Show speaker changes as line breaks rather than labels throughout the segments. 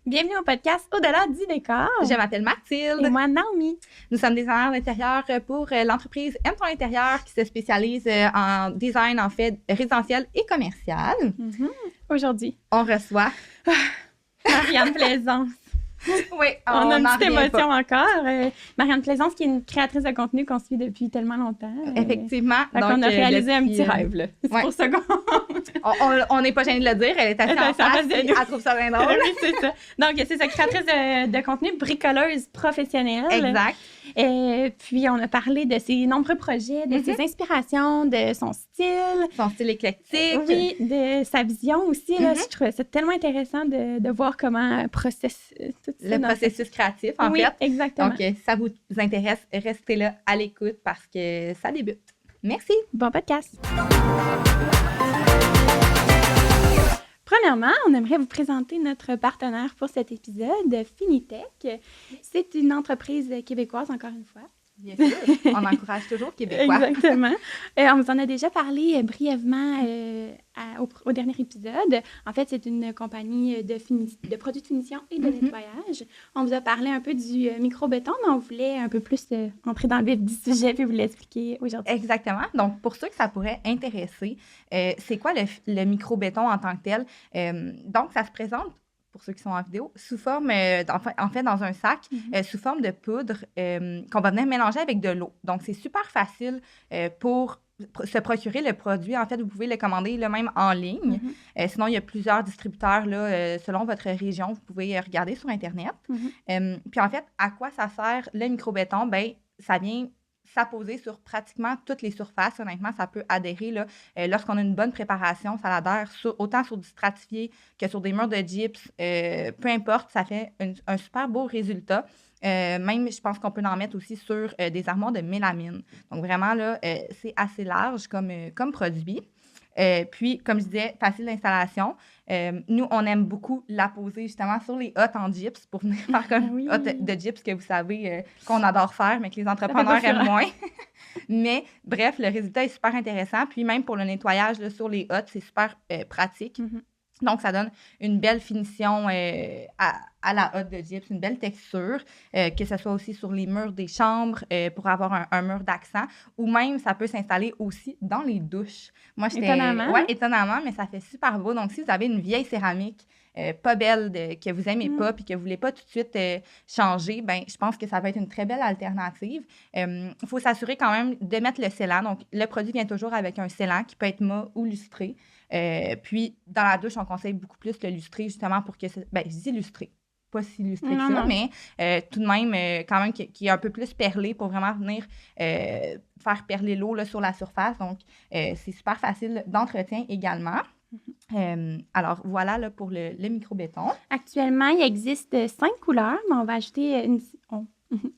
Bienvenue au podcast Au-delà du décor.
Je m'appelle Mathilde.
Et moi, Naomi.
Nous sommes designers d'intérieur pour l'entreprise Aime ton intérieur qui se spécialise en design, en fait, résidentiel et commercial.
Aujourd'hui,
On reçoit
Marianne Plaisance.
Oui,
on a une petite émotion
pas.
encore. Marianne Plaisance, qui est une créatrice de contenu qu'on suit depuis tellement longtemps.
Effectivement.
Donc, on a réalisé un petit rêve. Là. C'est pour ça
on n'est pas gêné de le dire. Elle est assez en face. Elle trouve ça bien drôle.
Oui, c'est ça. Donc, c'est sa créatrice de contenu, bricoleuse professionnelle.
Exact.
Et puis, on a parlé de ses nombreux projets, de ses inspirations, de son style.
Son style éclectique.
Oui, de sa vision aussi. Là, je trouvais ça tellement intéressant de voir comment tout
le processus créatif, en fait.
Oui, exactement.
Donc, si ça vous intéresse, restez là à l'écoute parce que ça débute. Merci.
Bon podcast. Premièrement, on aimerait vous présenter notre partenaire pour cet épisode, Finitech. C'est une entreprise québécoise, encore une fois.
Bien sûr, on encourage toujours Québécois.
Exactement. On vous en a déjà parlé brièvement au dernier épisode. En fait, c'est une compagnie de produits de finition et de nettoyage. On vous a parlé un peu du micro-béton, mais on voulait un peu plus entrer dans le vif du sujet puis vous l'expliquer aujourd'hui.
Exactement. Donc, pour ceux que ça pourrait intéresser, c'est quoi le micro-béton en tant que tel? Donc, ça se présente, pour ceux qui sont en vidéo, sous forme, en fait, dans un sac, sous forme de poudre qu'on va venir mélanger avec de l'eau. Donc, c'est super facile pour se procurer le produit. En fait, vous pouvez le commander là, même en ligne. Sinon, il y a plusieurs distributeurs là, selon votre région. Vous pouvez regarder sur Internet. Puis, en fait, à quoi ça sert le micro-béton? Bien, ça vient s'apposer sur pratiquement toutes les surfaces. Honnêtement, ça peut adhérer. Là, lorsqu'on a une bonne préparation, ça adhère autant sur du stratifié que sur des murs de gyps. Peu importe, ça fait un super beau résultat. Même, je pense qu'on peut en mettre aussi sur des armoires de mélamine. Donc, vraiment, là, c'est assez large comme produit. Puis, comme je disais, facile d'installation. Nous, on aime beaucoup la poser justement sur les hottes en gyps pour venir faire comme hottes de gyps que vous savez qu'on adore faire, mais que les entrepreneurs aiment moins. Mais bref, le résultat est super intéressant. Puis même pour le nettoyage là, sur les hottes, c'est super pratique. Donc, ça donne une belle finition à la hotte de gyps, une belle texture, que ce soit aussi sur les murs des chambres pour avoir un mur d'accent, ou même, ça peut s'installer aussi dans les douches. Moi,
étonnamment.
Oui, étonnamment, mais ça fait super beau. Donc, si vous avez une vieille céramique pas belle, que vous n'aimez pas, puis que vous ne voulez pas tout de suite changer, bien, je pense que ça va être une très belle alternative. Il faut s'assurer quand même de mettre le scellant. Donc, le produit vient toujours avec un scellant qui peut être mat ou lustré. Puis, dans la douche, on conseille beaucoup plus le lustré, justement, pour que... Bien, je dis lustré. Pas si illustré que ça, mais tout de même, quand même, qui est un peu plus perlé pour vraiment venir faire perler l'eau là, sur la surface. Donc, c'est super facile d'entretien également. Alors, voilà là, pour le micro-béton.
Actuellement, il existe 5 couleurs, mais on va ajouter une...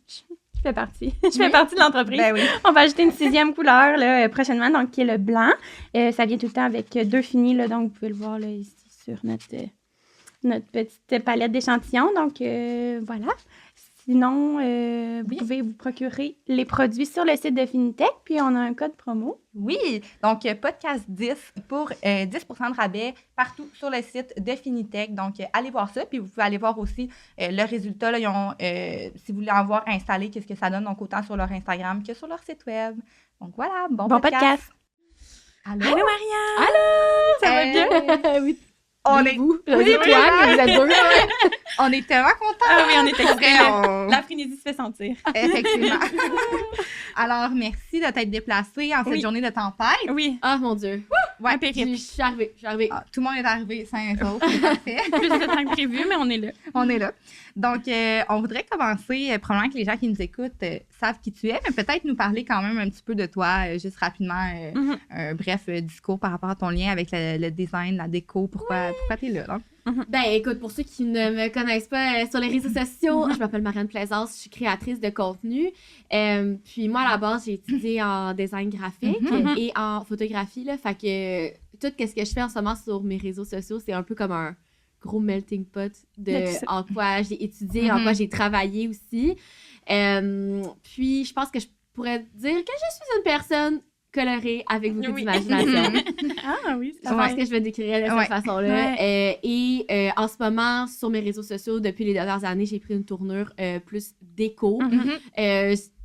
Je fais partie de l'entreprise.
Ben oui.
On va ajouter une 6e couleur là, prochainement, donc qui est le blanc. Ça vient tout le temps avec 2 finis, là, donc vous pouvez le voir là, ici sur notre petite palette d'échantillons. Donc, voilà. Sinon, vous pouvez vous procurer les produits sur le site de Finitech, puis on a un code promo.
Oui, donc podcast 10 pour 10 de rabais partout sur le site de Finitech. Donc, allez voir ça, puis vous pouvez aller voir aussi le résultat. Là, ils ont, si vous voulez en voir installé, qu'est-ce que ça donne, donc autant sur leur Instagram que sur leur site web. Donc, voilà, bon podcast.
Allô, Marianne!
Allô!
Ça va bien?
Oui.
On est vous. Toi, mais vous êtes deux.
On est tellement contents.
Ah oui, on est extrêmement. La frénésie se fait sentir.
Effectivement. Alors, merci de t'être déplacée en cette journée de tempête.
Oui.
Ah, mon Dieu.
Ouais, périple.
Je suis arrivée.
Tout le monde est arrivé sain et sauf. C'est parfait.
Plus de temps que prévu, mais on est là.
On est là. Donc, on voudrait commencer, probablement que les gens qui nous écoutent savent qui tu es, mais peut-être nous parler quand même un petit peu de toi, juste rapidement, un bref discours par rapport à ton lien avec le design, la déco, pourquoi tu es là, donc.
Ben, écoute, pour ceux qui ne me connaissent pas sur les réseaux sociaux, je m'appelle Marianne Plaisance, je suis créatrice de contenu. Puis moi, à la base, j'ai étudié en design graphique et en photographie, là. Fait que tout ce que je fais en ce moment sur mes réseaux sociaux, c'est un peu comme un gros melting pot de en quoi j'ai étudié, en quoi j'ai travaillé aussi. Puis je pense que je pourrais dire que je suis une personne colorée avec beaucoup d'imagination.
Ah oui,
Je pense que je vais décrire de cette façon-là.
Ouais.
En ce moment, sur mes réseaux sociaux, depuis les dernières années, j'ai pris une tournure plus déco.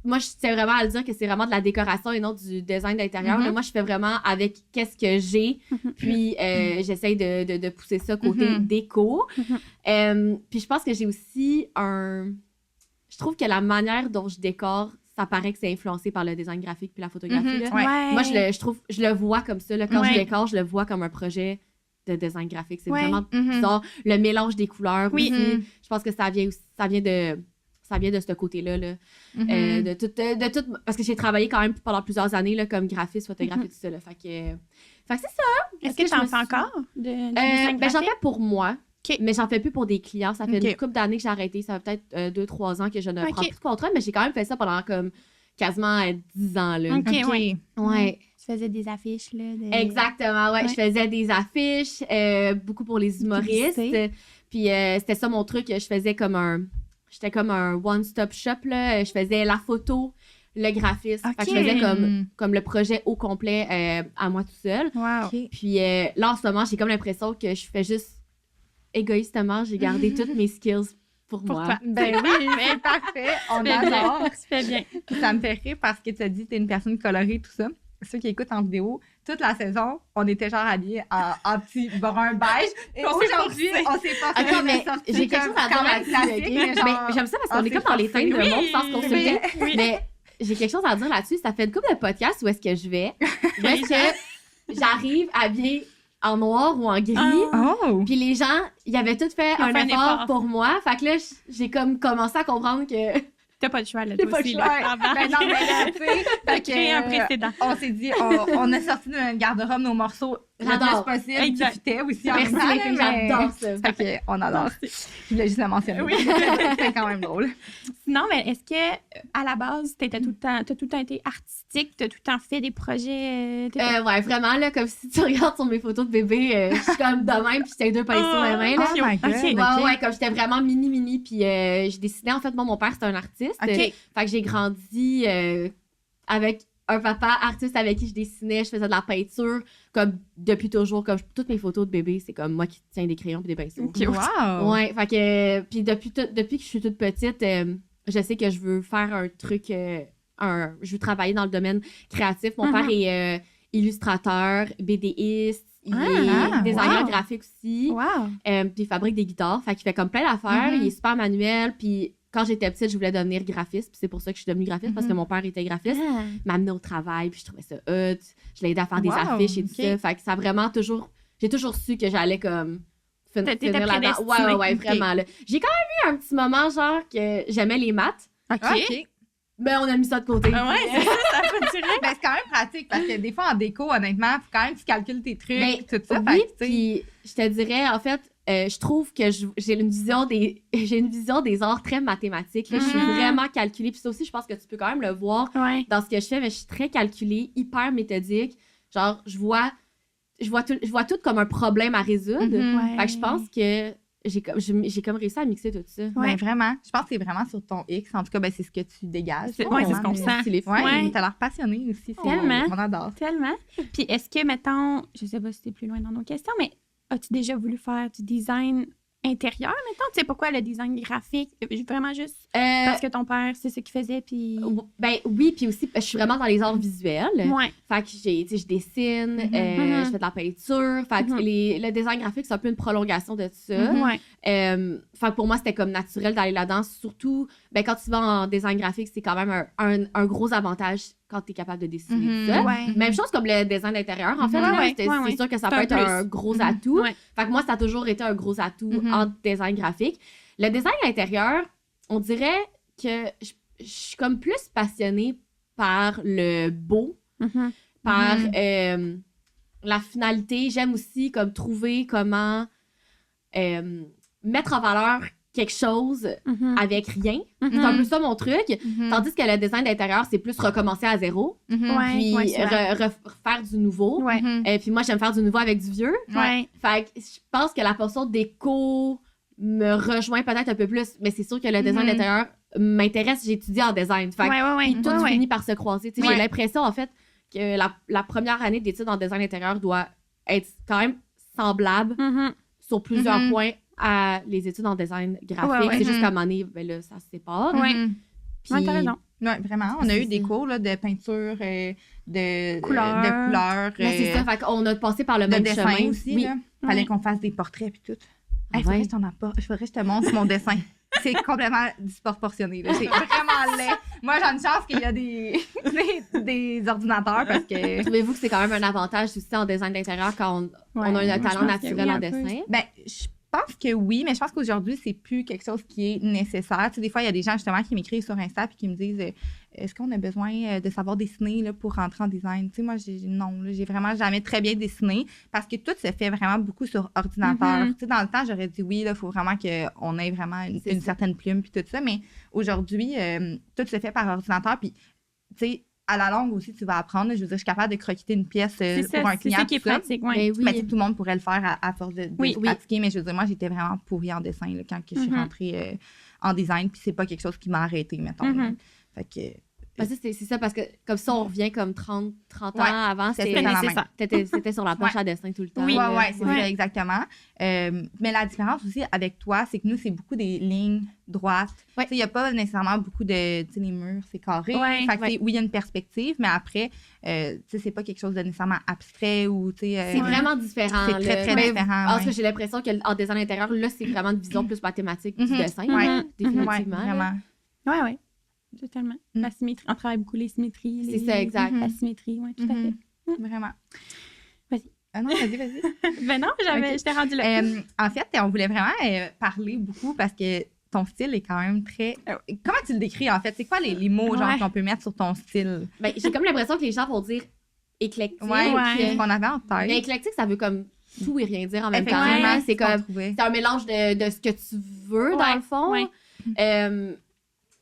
Moi, je tiens vraiment à le dire que c'est vraiment de la décoration et non du design d'intérieur. Mais moi, je fais vraiment avec qu'est-ce que j'ai. Puis, j'essaye de pousser ça côté déco. Puis, je pense que j'ai aussi Je trouve que la manière dont je décore, ça paraît que c'est influencé par le design graphique puis la photographie. Là.
Ouais.
Moi, je le vois comme ça. Là. Quand je décore, je le vois comme un projet de design graphique. C'est vraiment bizarre. Le mélange des couleurs aussi. Je pense que ça vient de ce côté-là. Là. De tout, parce que j'ai travaillé quand même pendant plusieurs années là, comme graphiste, photographe et tout ça. Là. Fait que c'est ça.
Est-ce que tu en fais encore de design graphique?
J'en fais pour moi.
Okay.
Mais j'en fais plus pour des clients. Ça fait une couple d'années que j'ai arrêté. Ça fait peut-être 2-3 ans que je ne prends plus de contrat, mais j'ai quand même fait ça pendant comme quasiment 10 ans. Là. Ouais.
Tu faisais des affiches, là.
Exactement, ouais. Je faisais des affiches, beaucoup pour les humoristes. Puis c'était ça mon truc. J'étais comme un one-stop shop, là. Je faisais la photo, le graphisme. Fait que je faisais comme le projet au complet à moi tout seul.
Wow.
Puis là, en ce moment, j'ai comme l'impression que je fais juste égoïstement, j'ai gardé toutes mes skills pour moi.
Toi.
Ben oui, c'est parfait. On adore.
Tu fais bien.
Ça me fait rire parce que tu as dit que tu es une personne colorée, tout ça. Ceux qui écoutent en vidéo, toute la saison, on était genre habillés en petit brun beige. Et aujourd'hui, on s'est passé.
Okay, mais j'ai quelque chose à dire là-dessus. Mais j'aime ça parce qu'on est comme dans les scènes de monde sans se consulter. Mais j'ai quelque chose à dire là-dessus. Ça fait une couple de podcasts où est-ce que je vais. Où est-ce que j'arrive habillée en noir ou en gris. Puis les gens, ils avaient tout fait un effort pour moi. Fait que là, j'ai comme commencé à comprendre que...
T'as pas de choix, là, toi aussi.
Ben non, mais là, tu sais...
T'as créé un précédent.
On s'est dit, on a sorti de notre garde-robe nos morceaux le plus possible, qui fitaient aussi en
Merci, les filles, j'adore ça.
Fait qu'on adore. Je voulais juste le mentionner. Oui. C'est quand même drôle.
Sinon, mais est-ce que à la base, t'as tout le temps été artistique, t'as tout le temps fait des projets?
Ouais, vraiment, là, comme si tu regardes sur mes photos de bébé, je suis comme de même, puis j'étais 2 pinceaux dans les mains, là.
Oh my God.
Ouais, comme j'étais vraiment mini, puis je dessinais, en fait, mon père, c'était un artiste. Fait que j'ai grandi avec un papa artiste avec qui je dessinais, je faisais de la peinture, comme depuis toujours, comme toutes mes photos de bébé, c'est comme moi qui tiens des crayons et des pinceaux.
Wow!
Ouais, fait que, puis depuis que je suis toute petite, je sais que je veux faire un truc, je veux travailler dans le domaine créatif. Mon père est illustrateur, BDiste, il est designer graphique aussi, puis il fabrique des guitares, fait qu'il fait comme plein d'affaires, il est super manuel, puis quand j'étais petite, je voulais devenir graphiste, puis c'est pour ça que je suis devenue graphiste, parce que mon père était graphiste, m'a amenée au travail, puis je trouvais ça hot, je l'ai aidé à faire des affiches et tout ça, fait que ça a vraiment j'ai toujours su que j'allais comme finir là-dedans. Ouais, vraiment, là. J'ai quand même eu un petit moment, genre, que j'aimais les maths.
OK.
Ben, on a mis ça de côté.
Ouais, c'est ça, ça peut durer.
Ben, c'est quand même pratique, parce que des fois, en déco, honnêtement, faut quand même tu calcules tes trucs, tout ça.
Oui, puis je te dirais, en fait, je trouve que j'ai une vision des arts très mathématiques. Là. Je suis vraiment calculée. Puis ça aussi, je pense que tu peux quand même le voir dans ce que je fais, mais je suis très calculée, hyper méthodique. Genre, je vois tout comme un problème à résoudre. Fait que je pense que j'ai comme réussi à mixer tout ça.
Ben, vraiment. Je pense que c'est vraiment sur ton X. En tout cas, ben, c'est ce que tu dégages.
C'est ce qu'on sent.
T'as l'air passionné aussi.
Tellement.
On adore.
Tellement. Puis est-ce que, mettons, je sais pas si c'est plus loin dans nos questions, mais as-tu déjà voulu faire du design intérieur, mettons? Tu sais pourquoi le design graphique? Vraiment juste parce que ton père, c'est ce qu'il faisait, puis...
Ben oui, puis aussi, je suis vraiment dans les arts visuels.
Ouais.
Fait que je dessine, je fais de la peinture. Fait que le design graphique, c'est un peu une prolongation de ça. Fait que pour moi, c'était comme naturel d'aller là-dedans. Surtout, ben, quand tu vas en design graphique, c'est quand même un gros avantage quand tu es capable de dessiner ça. Même chose comme le design d'intérieur, en fait. C'est sûr que ça peut être un gros atout. Fait que moi, ça a toujours été un gros atout en design graphique. Le design intérieur, on dirait que je suis comme plus passionnée par le beau, par la finalité. J'aime aussi comme trouver comment mettre en valeur quelque chose avec rien. C'est un peu ça mon truc. Tandis que le design d'intérieur, c'est plus recommencer à zéro. Puis refaire du nouveau. Puis moi, j'aime faire du nouveau avec du vieux. Fait que je pense que la portion déco me rejoint peut-être un peu plus. Mais c'est sûr que le design d'intérieur m'intéresse. J'ai étudié en design. Fait que tout finit par se croiser. J'ai l'impression, en fait, que la première année d'études en design intérieur doit être quand même semblable sur plusieurs points à les études en design graphique. C'est juste qu'à un moment donné, ben là, ça se sépare.
Puis, t'as raison.
Oui, vraiment. On a eu des cours là, de peinture, de
couleurs.
C'est ça, fait qu'on a passé par le
de
même
dessin
chemin.
aussi. Là. Fallait qu'on fasse des portraits puis tout. Faudrait que je te montre mon dessin. C'est complètement disproportionné. Là. C'est vraiment laid. Moi, j'ai une chance qu'il y a des ordinateurs parce que...
Trouvez-vous que c'est quand même un avantage aussi en design d'intérieur quand on a un talent naturel en dessin?
Ben, je pense que oui, mais je pense qu'aujourd'hui, c'est plus quelque chose qui est nécessaire. Tu sais, des fois, il y a des gens justement qui m'écrivent sur Insta et qui me disent est-ce qu'on a besoin de savoir dessiner là, pour rentrer en design? Tu sais, moi, non, j'ai vraiment jamais très bien dessiné parce que tout se fait vraiment beaucoup sur ordinateur. Tu sais, dans le temps, j'aurais dit oui, il faut vraiment qu'on ait vraiment une certaine plume puis tout ça, mais aujourd'hui, tout se fait par ordinateur puis, tu sais, à la longue aussi, tu vas apprendre. Je veux dire, je suis capable de croqueter une pièce pour un client.
C'est ça qui est pratique, oui.
Ben, tout le monde pourrait le faire à force de pratiquer, mais je veux dire, moi, j'étais vraiment pourrie en dessin là, quand je suis rentrée en design, puis c'est pas quelque chose qui m'a arrêtée, mettons. Fait que...
c'est ça, parce que comme ça, on revient comme 30 ans avant, c'était sur la planche à dessin tout le temps.
Oui, c'est ça, exactement. Mais la différence aussi avec toi, c'est que nous, c'est beaucoup des lignes droites. Il n'y a pas nécessairement beaucoup de... Tu sais, les murs, c'est carré. Fait que, oui, il y a une perspective, mais après, c'est pas quelque chose de nécessairement abstrait ou...
c'est vraiment différent.
C'est très, très différent.
Parce que j'ai l'impression qu'en design intérieur, là, c'est vraiment une vision plus mathématique du dessin. Définitivement.
Oui, vraiment.
Oui. Totalement. La symétrie. On travaille beaucoup les symétries.
C'est ça, exact.
La symétrie, oui, tout à fait.
Vraiment.
Vas-y.
Ah non, vas-y.
Ben non, j'étais rendue là.
En fait, on voulait vraiment parler beaucoup parce que ton style est quand même très... Comment tu le décris, en fait? C'est quoi les mots genre qu'on peut mettre sur ton style?
Ben, j'ai comme l'impression que les gens vont dire éclectique.
Ce qu'on avait en tête.
Mais éclectique, ça veut comme tout et rien dire en même temps. C'est comme... C'est un mélange de ce que tu veux, dans le fond.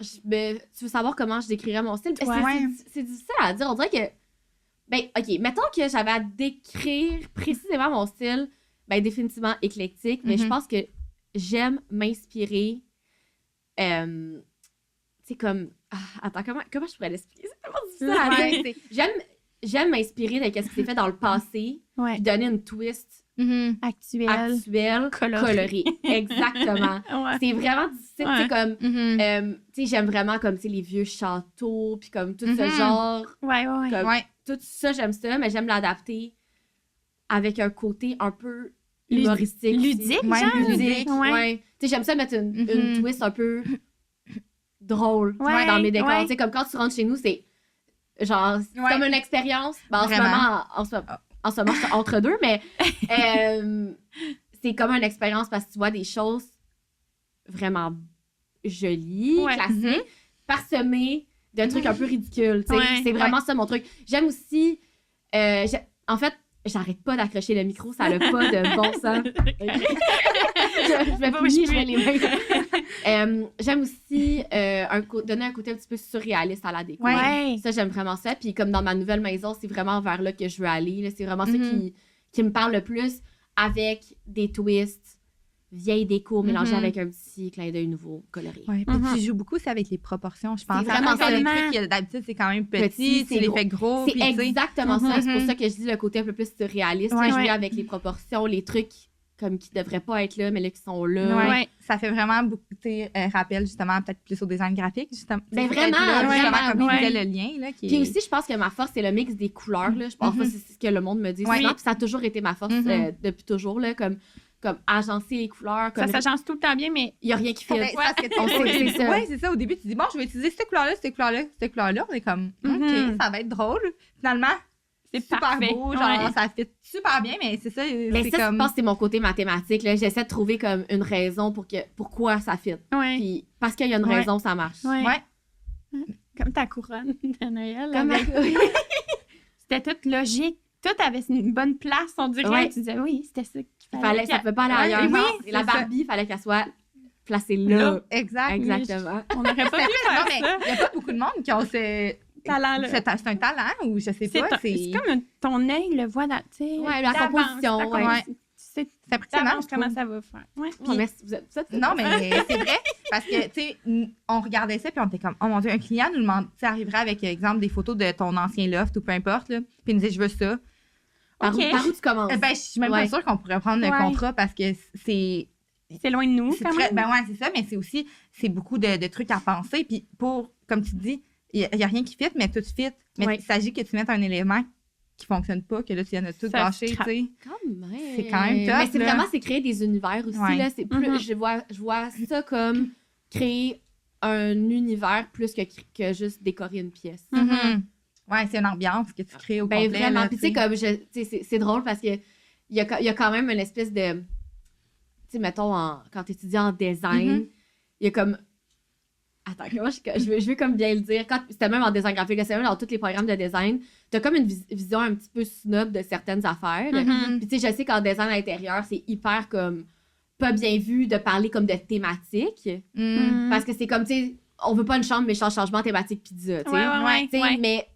Tu veux savoir comment je décrirais mon style? C'est difficile à dire. On dirait que... Ben, OK, mettons que j'avais à décrire précisément mon style, ben définitivement éclectique, mais je pense que j'aime m'inspirer... tu sais, comme... attends, comment je pourrais l'expliquer? C'est tellement difficile à dire. J'aime m'inspirer de ce qui s'est fait dans le passé, puis donner une twist actuelle, colorée. Exactement. C'est vraiment difficile, tu sais, comme... tu sais, j'aime vraiment, comme, tu sais, les vieux châteaux, puis comme tout ce genre... Tout ça, j'aime ça, mais j'aime l'adapter avec un côté un peu humoristique.
Ludique,
ludique. Tu sais, j'aime ça mettre une twist un peu drôle dans mes décors. Tu sais, comme quand tu rentres chez nous, c'est genre, c'est comme une expérience. Ben, en ce moment, je suis entre deux, mais c'est comme une expérience parce que tu vois des choses vraiment jolies, classiques, parsemées de trucs un peu ridicules. C'est vraiment ça mon truc. J'aime aussi... en fait, j'arrête pas d'accrocher le micro, ça n'a pas de bon sens. je vais finir, je mets les mains. J'aime aussi donner un côté un petit peu surréaliste à la déco. Ça, j'aime vraiment ça. Puis comme dans ma nouvelle maison, c'est vraiment vers là que je veux aller. Là. C'est vraiment ça qui me parle le plus, avec des twists, vieille déco mélangée avec un petit clin d'œil nouveau, coloré.
Puis tu joues beaucoup aussi avec les proportions, je pense.
C'est vraiment ça.
Les trucs, d'habitude, c'est quand même petit, tu les fais gros.
C'est exactement ça. C'est pour ça que je dis le côté un peu plus surréaliste. Jouer avec les proportions, les trucs comme qui devraient pas être là, mais là, qui sont là.
Ça fait vraiment beaucoup, rappel, justement, peut-être plus au design graphique, justement.
Ben vraiment,
comme tu disais, le lien, là.
Puis aussi, je pense que ma force, c'est le mix des couleurs, là. Je pense que c'est ce que le monde me dit souvent. Puis ça a toujours été ma force depuis toujours, là, comme agencer les couleurs. Comme...
Ça s'agence tout le temps bien, mais
il n'y a rien qui fait.
C'est ça. Au début, tu dis, bon, je vais utiliser cette couleur-là, cette couleur-là, cette couleur-là. On est comme, OK, ça va être drôle. Finalement, c'est super
parfait.
Beau. Genre, ça fit super bien, mais c'est ça.
Mais ça, je pense que c'est mon côté mathématique. Là. J'essaie de trouver comme une raison pourquoi ça fit. Puis parce qu'il y a une raison, ça marche.
Comme ta couronne de Noël. C'était tout logique. Tout avait une bonne place, on dirait. Tu disais, oui, c'était ça qu'il fallait.
Ça ne pouvait pas aller ailleurs. La Barbie, il fallait qu'elle soit placée là. Exactement.
On n'aurait pas pu faire ça.
Il n'y a pas beaucoup de monde qui ont ce talent-là. C'est un talent ou je sais pas.
C'est comme ton œil le voit dans, tu sais.
La composition.
Tu sais, comment ça va faire.
Merci.
Non, mais c'est vrai. Parce que, tu sais, on regardait ça, puis on était comme, oh mon Dieu, un client nous demande, tu sais, arriverait avec, exemple, des photos de ton ancien loft ou peu importe, là, puis il nous dit, je veux ça.
Par où tu commences?
Ben, je suis même pas sûre qu'on pourrait prendre le contrat parce que c'est
loin de nous, quand même.
Ben ouais, c'est ça, mais c'est beaucoup de trucs à penser. Puis comme tu dis, il n'y a rien qui fit, mais tout fit. Mais il s'agit que tu mettes un élément qui fonctionne pas, que là, tu viens de tout gâcher, tu sais. C'est quand même top.
Mais c'est vraiment, c'est créer des univers aussi, là. C'est plus, je vois ça comme créer un univers plus que juste décorer une pièce.
Ouais, c'est une ambiance que tu crées au
ben
complet.
Vraiment.
Là,
puis tu sais, comme, c'est drôle parce que il y a quand même une espèce de... Tu sais, mettons, quand tu étudies en design, il y a comme... Attends, comment je veux comme bien le dire. C'était même en design graphique, c'est même dans tous les programmes de design, t'as comme une vision un petit peu snob de certaines affaires. Puis tu sais, je sais qu'en design intérieur, c'est hyper comme pas bien vu de parler comme de thématiques. Parce que c'est comme, tu sais, on veut pas une chambre, mais changement thématique pizza, tu sais. Mais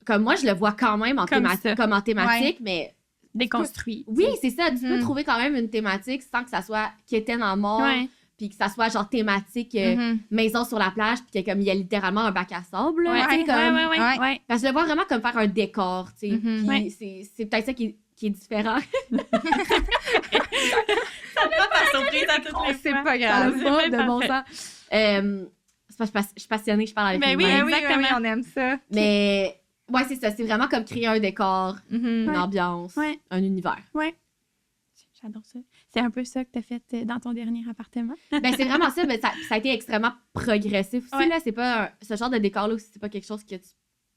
comme moi, je le vois quand même en thématique, mais...
Déconstruit.
Oui, c'est ça. Tu peux trouver quand même une thématique sans que ça soit quétaine en mort. Puis que ça soit genre thématique maison sur la plage, puis qu'il y a littéralement un bac à sable. Parce que je le vois vraiment comme faire un décor, tu sais. Puis c'est peut-être ça qui est différent.
Ça fait pas surprise à toutes les fois.
C'est pas grave.
De bon sens. Je suis passionnée, je parle avec les mains.
Oui, on aime ça.
Mais ouais, c'est ça. C'est vraiment comme créer un décor, une ambiance, un univers.
Ouais. J'adore ça. C'est un peu ça que tu as fait dans ton dernier appartement.
Ben, c'est vraiment ça. Mais ça a été extrêmement progressif aussi. Là, c'est pas ce genre de décor-là aussi, c'est pas quelque chose que tu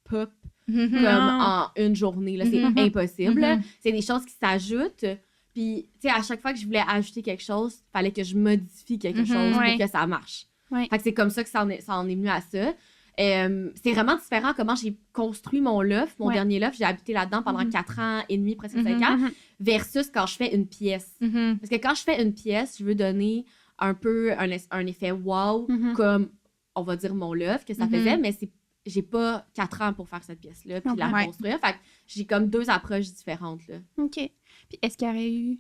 pop comme en une journée. Là, c'est impossible. C'est des choses qui s'ajoutent. Puis, tu sais, à chaque fois que je voulais ajouter quelque chose, il fallait que je modifie quelque chose pour que ça marche. Fait que c'est comme ça que ça en est venu à ça. C'est vraiment différent comment j'ai construit mon loft, mon dernier loft. J'ai habité là-dedans pendant 4 ans et demi, presque 5 ans, versus quand je fais une pièce. Parce que quand je fais une pièce, je veux donner un peu un effet wow, comme, on va dire, mon loft que ça faisait, mais j'ai pas 4 ans pour faire cette pièce-là, puis la construire. Fait que j'ai comme 2 approches différentes, là.
OK. Puis est-ce qu'il y aurait eu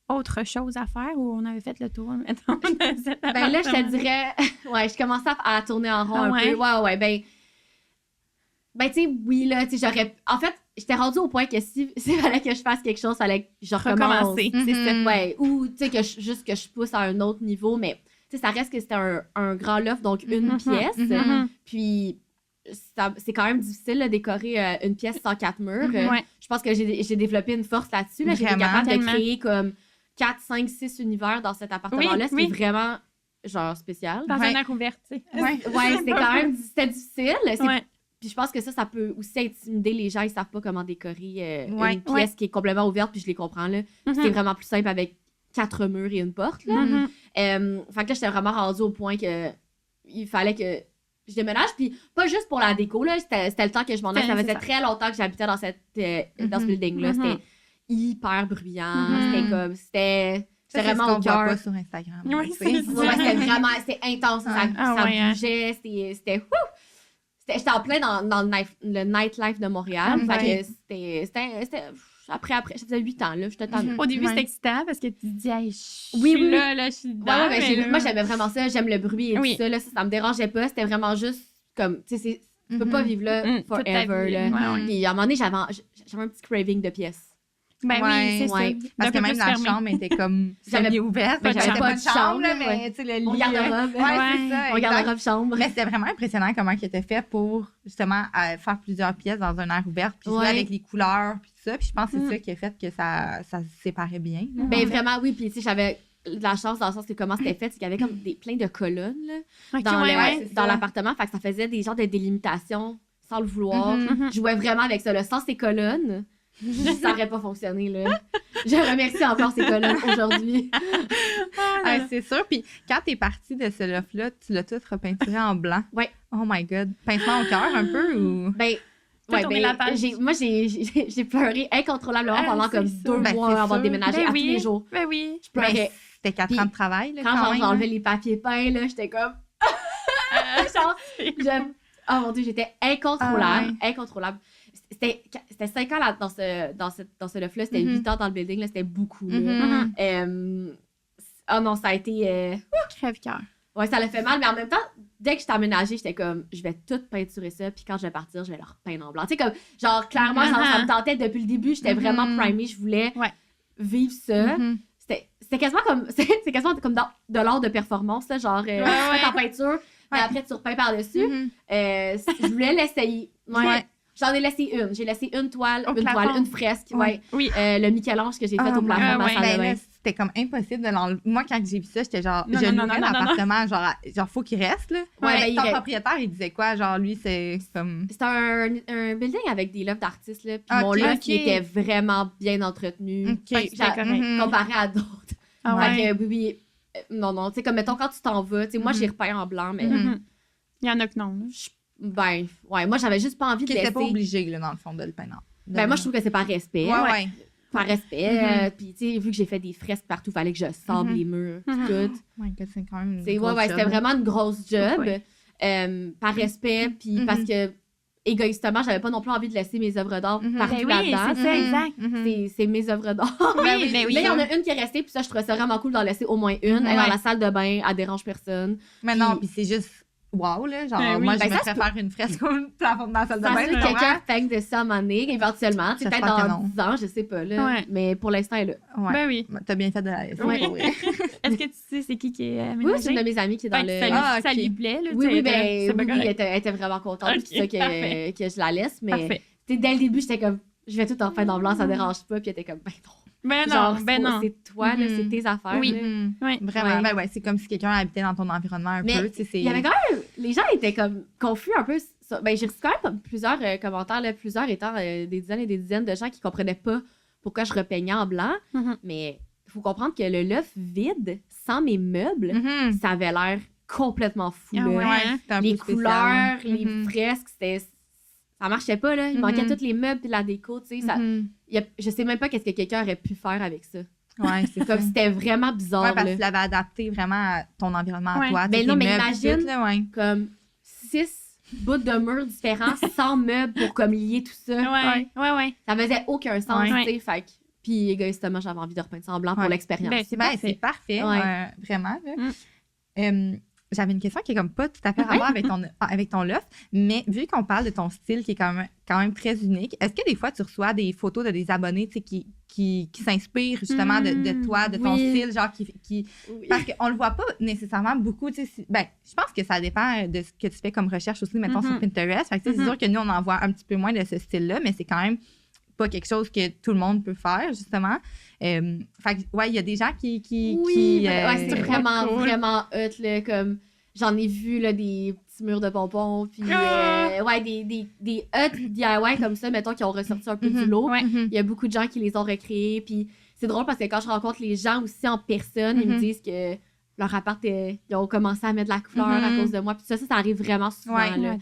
autre chose à faire ou on avait fait le tour, mettons, de cette
ben là, je te dirais... ouais, je commençais à tourner en rond un peu. Ouais, ben, tu sais, oui, là, tu sais, j'aurais... En fait, j'étais rendue au point que s'il fallait que je fasse quelque chose, il fallait que je recommence. C'est ça. Ouais, ou, tu sais, juste que je pousse à un autre niveau, mais, tu sais, ça reste que c'était un grand loft, donc une pièce. Puis, c'est quand même difficile de décorer une pièce sans 4 murs. Je pense que j'ai développé une force là-dessus. Là. J'ai été capable de créer comme 4, 5, 6 univers dans cet appartement-là, ce qui est vraiment, genre, spécial.
Dans un air ouvert, tu sais.
Ouais, c'était quand même c'était difficile. Puis je pense que ça peut aussi intimider les gens. Ils savent pas comment décorer une pièce qui est complètement ouverte, puis je les comprends, là. C'est vraiment plus simple avec 4 murs et une porte, là. Fait que là, j'étais vraiment rendue au point que il fallait que je déménage, puis pas juste pour la déco, là. C'était le temps que je m'en allais. Ça faisait très longtemps que j'habitais dans ce building-là. C'était hyper bruyant. C'était vraiment au cœur.
Pas sur Instagram.
C'était intense. Ça bougeait. C'était j'étais en plein dans le nightlife de Montréal. Fait que c'était après, ça faisait 8 ans, là, j'étais tannée.
Au début, c'était excitant parce que tu te dis, hey, je suis là, je suis dedans.
Moi, j'aimais vraiment ça, j'aime le bruit et tout ça, là, ça me dérangeait pas, c'était vraiment juste comme, tu sais, tu peux pas vivre là forever, là. Puis à un moment donné, j'avais un petit craving de pièces.
Ben oui, c'est ça.
Parce que même la chambre était comme semi-ouverte.
J'avais pas de chambre,
mais tu sais, le lit.
Mon garde-robe.
C'est ça.
Mon garde-robe chambre.
Mais c'était vraiment impressionnant comment il était fait pour, justement, faire plusieurs pièces dans un air ouvert, puis jouer avec les couleurs, puis tout ça. Puis je pense que c'est ça qui a fait que ça se séparait bien.
Ben vraiment, oui. Puis tu sais, j'avais de la chance dans le sens que comment c'était fait, c'est qu'il y avait comme plein de colonnes là, dans l'appartement. Fait que ça faisait des genres de délimitation sans le vouloir. Je jouais vraiment avec ça. Sans ces colonnes, ça n'aurait pas fonctionné, là. Je remercie encore ces colonnes aujourd'hui.
C'est sûr. Puis quand t'es partie de ce loft-là, tu l'as tout repeinturé en blanc.
Ouais.
Oh my God. Pincement au cœur un peu ou...
Moi, j'ai pleuré incontrôlablement pendant comme 2 mois avant de déménager à tous les jours.
Ben oui.
Je pleurais.
C'était 4 ans de travail, là,
quand j'enlevais les papiers peints, là, j'étais comme... Oh mon Dieu, j'étais incontrôlable. Incontrôlable. C'était 5 ans là, dans ce loft-là. C'était 8 ans dans le building. Là, c'était beaucoup. Oh non, ça a été...
Crève-cœur.
Ouais, ça l'a fait mal, mais en même temps, dès que je t'ai aménagé, j'étais comme, je vais tout peinturer ça, puis quand je vais partir, je vais le repeindre en blanc. Tu sais, comme, genre, clairement, ça me tentait depuis le début, j'étais vraiment primée, je voulais vivre ça. C'était quasiment comme, c'est quasiment comme dans de l'art de performance, là, genre, tu fais ta peinture, mais après, tu repeins par-dessus. Je voulais l'essayer. J'en ai laissé une. J'ai laissé une toile, une fresque.
Oui.
Le Michel-Ange que j'ai fait au plafond de ma salle de bain.
C'était comme impossible de l'enlever. Moi, quand j'ai vu ça, j'étais genre, je louais l'appartement, genre, faut qu'il reste, là.
Ouais,
ton propriétaire, il disait quoi? Genre, lui, c'est comme...
C'était un building avec des lofts d'artistes, là. Puis mon loft, qui était vraiment bien entretenu. Comparé à d'autres. Oui. Non. Tu sais, comme, mettons, quand tu t'en vas, tu sais, moi, j'ai repeint en blanc, mais...
Il y en a que non,
moi, j'avais juste pas envie de laisser...
T'étais pas obligé, là, dans le fond, de le peindre.
Moi, je trouve que c'est par respect. Par respect. Puis, tu sais, vu que j'ai fait des fresques partout, il fallait que je sable les murs, tout.
C'est quand même
c'était vraiment une grosse job. Par respect, puis parce que, égoïstement, j'avais pas non plus envie de laisser mes œuvres d'art partout là-dedans.
C'est ça, exact.
C'est mes œuvres d'art.
Mais
là, il y en a une qui est restée, puis ça, je trouvais ça vraiment cool d'en laisser au moins une. Elle est dans la salle de bain, elle dérange personne.
Mais non, puis c'est juste... Wow, là, genre, moi, je me ferais faire une fresque au plafond de ma salle de bain.
Ça se peut que quelqu'un fake de ça à un moment donné, éventuellement. Tu sais, peut-être dans 10 ans, je sais pas, là. Mais pour l'instant, elle est là.
Ben oui.
T'as bien fait de la laisser.
Est-ce que tu sais c'est qui est aménagé?
Oui, c'est une de mes amies qui est dans le...
Ça lui plaît, là.
Oui, elle était vraiment contente. C'est ça que je la laisse. Mais dès le début, j'étais comme, je vais tout en faire en blanc, ça dérange pas. Puis elle était comme, non. C'est toi, là, c'est tes affaires.
Oui.
Vraiment. Ben c'est comme si quelqu'un habitait dans ton environnement un peu.
Il y avait quand même... Les gens étaient comme confus un peu. J'ai reçu quand même plusieurs commentaires, là, plusieurs étant des dizaines et des dizaines de gens qui comprenaient pas pourquoi je repeignais en blanc. Mais il faut comprendre que le loft vide, sans mes meubles, ça avait l'air complètement fou. Les couleurs, les fresques, ça marchait pas, là. Il manquait tous les meubles et la déco, tu sais. Je sais même pas qu'est-ce que quelqu'un aurait pu faire avec ça.
C'est
comme c'était vraiment bizarre.
Parce que tu l'avais adapté vraiment à ton environnement à toi.
Mais non, mais imagine comme 6 bouts de murs différents, sans meubles pour comme lier tout ça. Ça faisait aucun sens, tu sais. Fait que... Puis égoïstement, j'avais envie de repeindre ça en blanc pour l'expérience.
C'est parfait, vraiment. J'avais une question qui est comme pas tout à fait rapport avec ton loft, mais vu qu'on parle de ton style qui est quand même très unique, est-ce que des fois tu reçois des photos de des abonnés qui s'inspirent justement de toi, de ton style, genre parce qu'on le voit pas nécessairement beaucoup, tu sais, je pense que ça dépend de ce que tu fais comme recherche aussi, mettons, sur Pinterest. Fait que, c'est sûr que nous, on en voit un petit peu moins de ce style-là, mais c'est quand même pas quelque chose que tout le monde peut faire, justement. Fait que, il y a des gens qui
c'est vraiment, vraiment hot, là, comme j'en ai vu, là, des petits murs de bonbons, puis des hot DIY comme ça, mettons, qui ont ressorti un peu du lot. Il y a beaucoup de gens qui les ont recréés, puis c'est drôle parce que quand je rencontre les gens aussi en personne, ils me disent que leur appart, ils ont commencé à mettre de la couleur à cause de moi. Puis ça arrive vraiment souvent. Là.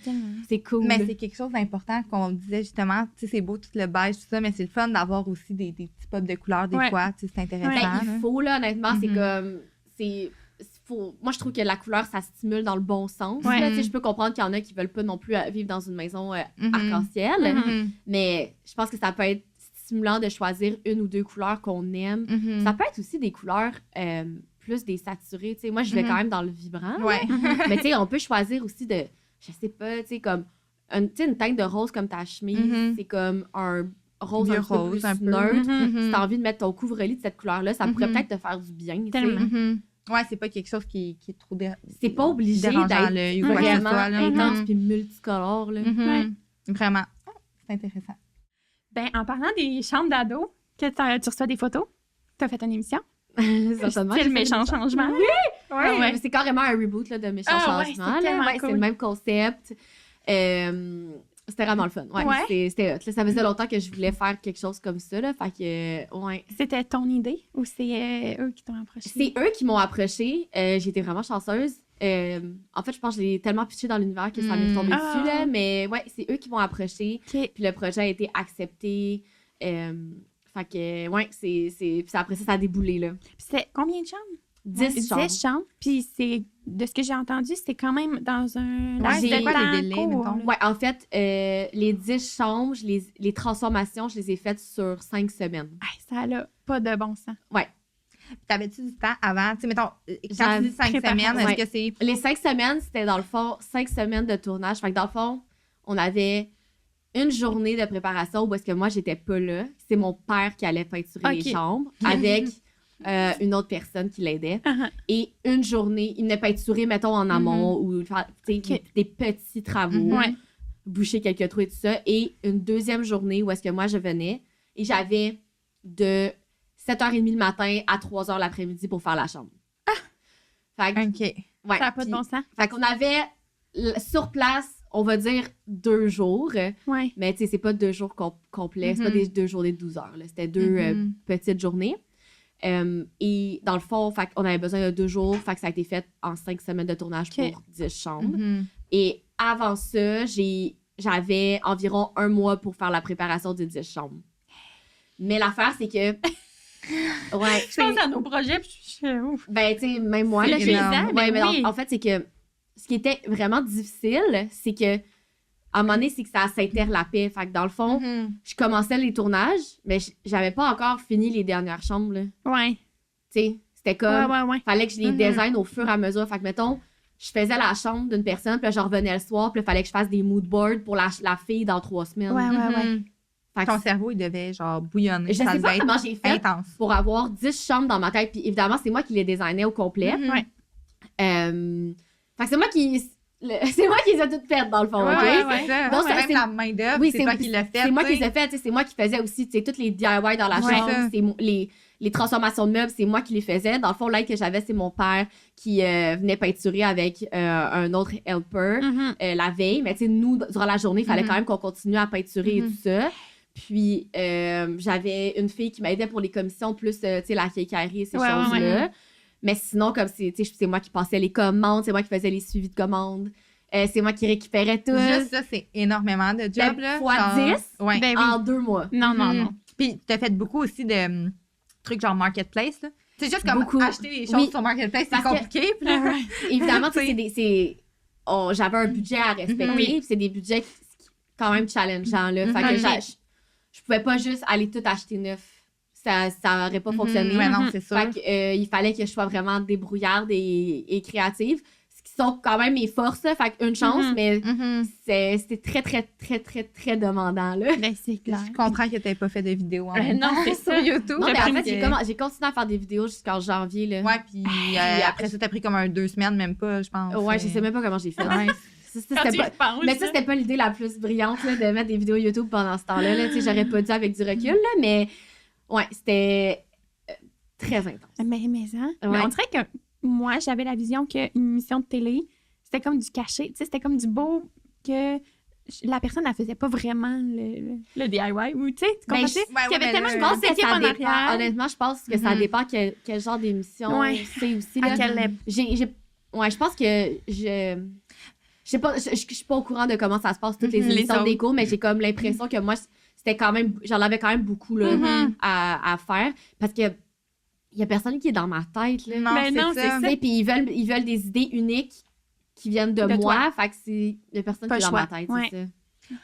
C'est cool.
Mais c'est quelque chose d'important qu'on disait justement. Tu sais, c'est beau tout le beige, tout ça, mais c'est le fun d'avoir aussi des petits pops de couleurs des fois. Tu sais, c'est intéressant.
Il faut, là, honnêtement, c'est comme... Moi, je trouve que la couleur, ça stimule dans le bon sens. Là, je peux comprendre qu'il y en a qui veulent pas non plus vivre dans une maison arc-en-ciel. Mais je pense que ça peut être stimulant de choisir une ou deux couleurs qu'on aime. Ça peut être aussi des couleurs... plus des saturés, tu sais. Moi, je vais quand même dans le vibrant. Mais tu sais, on peut choisir aussi de, je sais pas, tu sais, comme une teinte de rose comme ta chemise, c'est comme un rose un peu plus neutre. Si t'as envie de mettre ton couvre-lit de cette couleur-là, ça pourrait peut-être te faire du bien, tu sais.
Ouais, c'est pas quelque chose qui est trop
c'est pas obligé d'être vraiment intense puis multicolore, là.
Vraiment. C'est intéressant.
Ben, en parlant des chambres d'ados, que tu reçois des photos, t'as fait une émission.
C'est
le méchant changement.
Oui, c'est carrément un reboot là, de méchant changement. C'est le même concept. C'était vraiment le fun. C'était hot. Là, ça faisait longtemps que je voulais faire quelque chose comme ça. Là, fait que,
C'était ton idée ou c'est eux qui t'ont approché?
C'est eux qui m'ont approché. J'ai été vraiment chanceuse. En fait, je pense que je l'ai tellement pitché dans l'univers que ça m'est tombé dessus. Là, mais c'est eux qui m'ont approché. Puis le projet a été accepté. Fait que, puis après ça a déboulé, là.
Puis c'est combien de chambres?
10 chambres.
10 chambres. Puis de ce que j'ai entendu, c'était quand même dans un...
c'est quoi les délais, mettons?
Ouais, en fait, les 10 chambres, les transformations, je les ai faites sur 5 semaines.
Ça n'a pas de bon sens.
Ouais.
T'avais-tu du temps avant? Tu sais, mettons, quand
J'avais
tu dis 5 semaines,
ouais.
est-ce que c'est...
Les 5 semaines, c'était dans le fond 5 semaines de tournage. Fait que dans le fond, on avait une journée de préparation où est-ce que moi, j'étais pas là. C'est mon père qui allait peinturer les chambres avec une autre personne qui l'aidait. Et une journée, il venait peinturer, mettons, en amont ou faire des petits travaux, boucher quelques trous et tout ça. Et une deuxième journée où est-ce que moi, je venais et j'avais de 7h30 le matin à 3h l'après-midi pour faire la chambre. Fait que,
OK.
Ça n'a pas de bon sens.
Fait qu'on avait sur place, on va dire 2 jours.
Ouais.
Mais tu sais, c'est pas 2 jours complets. C'est pas des 2 journées de 12 heures. Là. C'était 2 petites journées. Et dans le fond, fait qu'on avait besoin de 2 jours. Fait que ça a été fait en 5 semaines de tournage pour 10 chambres. Et avant ça, j'avais environ 1 mois pour faire la préparation des 10 chambres. Mais l'affaire, c'est que... Ouais,
Je pense à nos projets, puis je suis ouf.
ben, tu sais, même moi, là,
C'est
j'ai...
épuisant, mais
mais
oui.
en fait, c'est que ce qui était vraiment difficile, c'est que à un moment donné, c'est que ça s'interlapait. Fait que dans le fond, je commençais les tournages, mais j'avais pas encore fini les dernières chambres, là.
Ouais.
Tu sais, c'était comme...
Ouais.
Fallait que je les design au fur et à mesure. Fait que, mettons, je faisais la chambre d'une personne, puis là, je revenais le soir, puis là, fallait que je fasse des mood boards pour la fille dans 3 semaines.
Ouais.
Fait que
Ton cerveau, il devait, genre, bouillonner.
je
Ça
sais
devait
pas
être
comment j'ai fait
intense.
pour avoir 10 chambres dans ma tête. Puis évidemment, c'est moi qui les designais au complet.
Ouais.
Fait que c'est moi qui... c'est moi qui les ai toutes faites, dans le fond, OK?
C'est ça.
Donc,
C'est même
c'est-
la main-d'œuvre,
Oui,
c'est toi qui l'as fait.
C'est moi qui
tu sais.
les ai faites. C'est moi qui faisais aussi, tu sais, toutes les DIY dans la
Ouais.
chambre.
Ça.
C'est les transformations de meubles, c'est moi qui les faisais. Dans le fond, l'aide que j'avais, c'est mon père qui venait peinturer avec un autre helper la veille. Mais tu sais, nous, durant la journée, il fallait quand même qu'on continue à peinturer et tout ça. Puis, j'avais une fille qui m'aidait pour les commissions, plus, tu sais, la cacaillerie et ces choses-là. Mais sinon, comme c'est moi qui passais les commandes, c'est moi qui faisais les suivis de commandes, c'est moi qui récupérais tout.
Juste ça, c'est énormément de job, là.
Fois
Genre,
10
Ouais.
Ben
en 2 mois.
Non.
Puis, t'as fait beaucoup aussi de trucs genre marketplace, là. C'est juste comme
Beaucoup.
acheter les choses
Oui.
sur marketplace, c'est
Parce que-
compliqué. Puis là,
Évidemment, tu sais, j'avais un budget à respecter. Puis c'est des budgets quand même challengeants, là. Fait que je pouvais pas juste aller tout acheter neuf. Ça aurait pas fonctionné.
Ouais, non, c'est sûr.
Fait que, il fallait que je sois vraiment débrouillarde et créative. Ce qui sont quand même mes forces, là. Fait qu'une chance, mais c'était très, très, très, très, très demandant, là.
Ben, c'est clair.
Je comprends que t'avais pas fait de vidéo en même
Non,
temps
c'est
sur
ça.
YouTube.
Non, mais en fait,
que-
j'ai continué à faire des vidéos jusqu'en janvier, là.
Ouais, puis après ça, t'as pris comme 2 semaines, même pas, je pense.
Ouais, je sais même pas comment j'ai fait.
Ouais.
Quand tu y repenses,
Mais ça, c'était pas l'idée la plus brillante, là, de mettre des vidéos YouTube pendant ce temps-là. Là. Tu sais, j'aurais pas dit avec du recul, là, mais ouais, c'était très intense.
Mais hein?
Ouais.
Mais on dirait que moi, j'avais la vision qu'une émission de télé, c'était comme du cachet. Tu sais, c'était comme du beau que la personne, elle faisait pas vraiment le DIY. Ou, tu sais, tu comprends?
je-
Il y avait
mais
tellement
là,
une
Je pense
grosse
que
équipe
ça
en
dépend.
arrière.
Honnêtement, je pense que ça dépend quel genre d'émission
Ouais.
c'est aussi.
À
Là.
quel
Ouais, je pense que je sais pas, je suis pas au courant de comment ça se passe, toutes les
Les
émissions
autres.
d'écho, mais j'ai comme l'impression que moi, c'était quand même, j'en avais quand même beaucoup là, à faire. Parce que il y a personne qui est dans ma tête. Là.
Non,
Mais non,
c'est
c'est
ça.
Tu sais, puis ils veulent des idées uniques qui viennent de
De
moi. Fait que il y a personne
Pas
qui est
le
dans ma
choix.
tête,
Ouais.
c'est ça.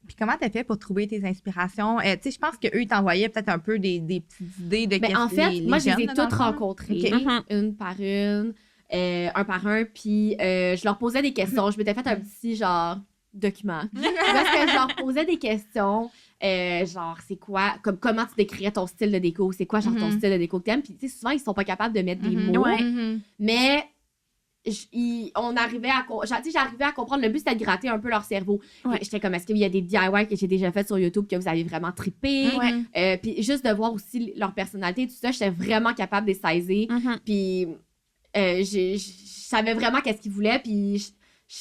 Puis comment t'as fait pour trouver tes inspirations? Tu sais, je pense qu'eux, ils t'envoyaient peut-être un peu des petites idées de
Ben, en fait, moi, je les ai
jeunes, là, dans
toutes
le fond.
rencontrées,
Ok.
une par une, un par un, puis je leur posais des questions. Je m'étais fait un petit, genre, document. Parce que je leur posais des questions, genre, c'est quoi, comme comment tu décrirais ton style de déco? C'est quoi, genre, ton style de déco que t'aimes? Puis, tu sais, souvent, ils sont pas capables de mettre des mots,
Ouais.
mais on arrivait à j'arrivais à comprendre. Le but, c'était de gratter un peu leur cerveau.
Ouais.
J'étais comme, est-ce qu'il y a des DIY que j'ai déjà fait sur YouTube que vous avez vraiment trippé?
Ouais.
Puis juste de voir aussi leur personnalité, tout ça, j'étais vraiment capable de les saisir. Puis je savais vraiment qu'est-ce qu'ils voulaient. Puis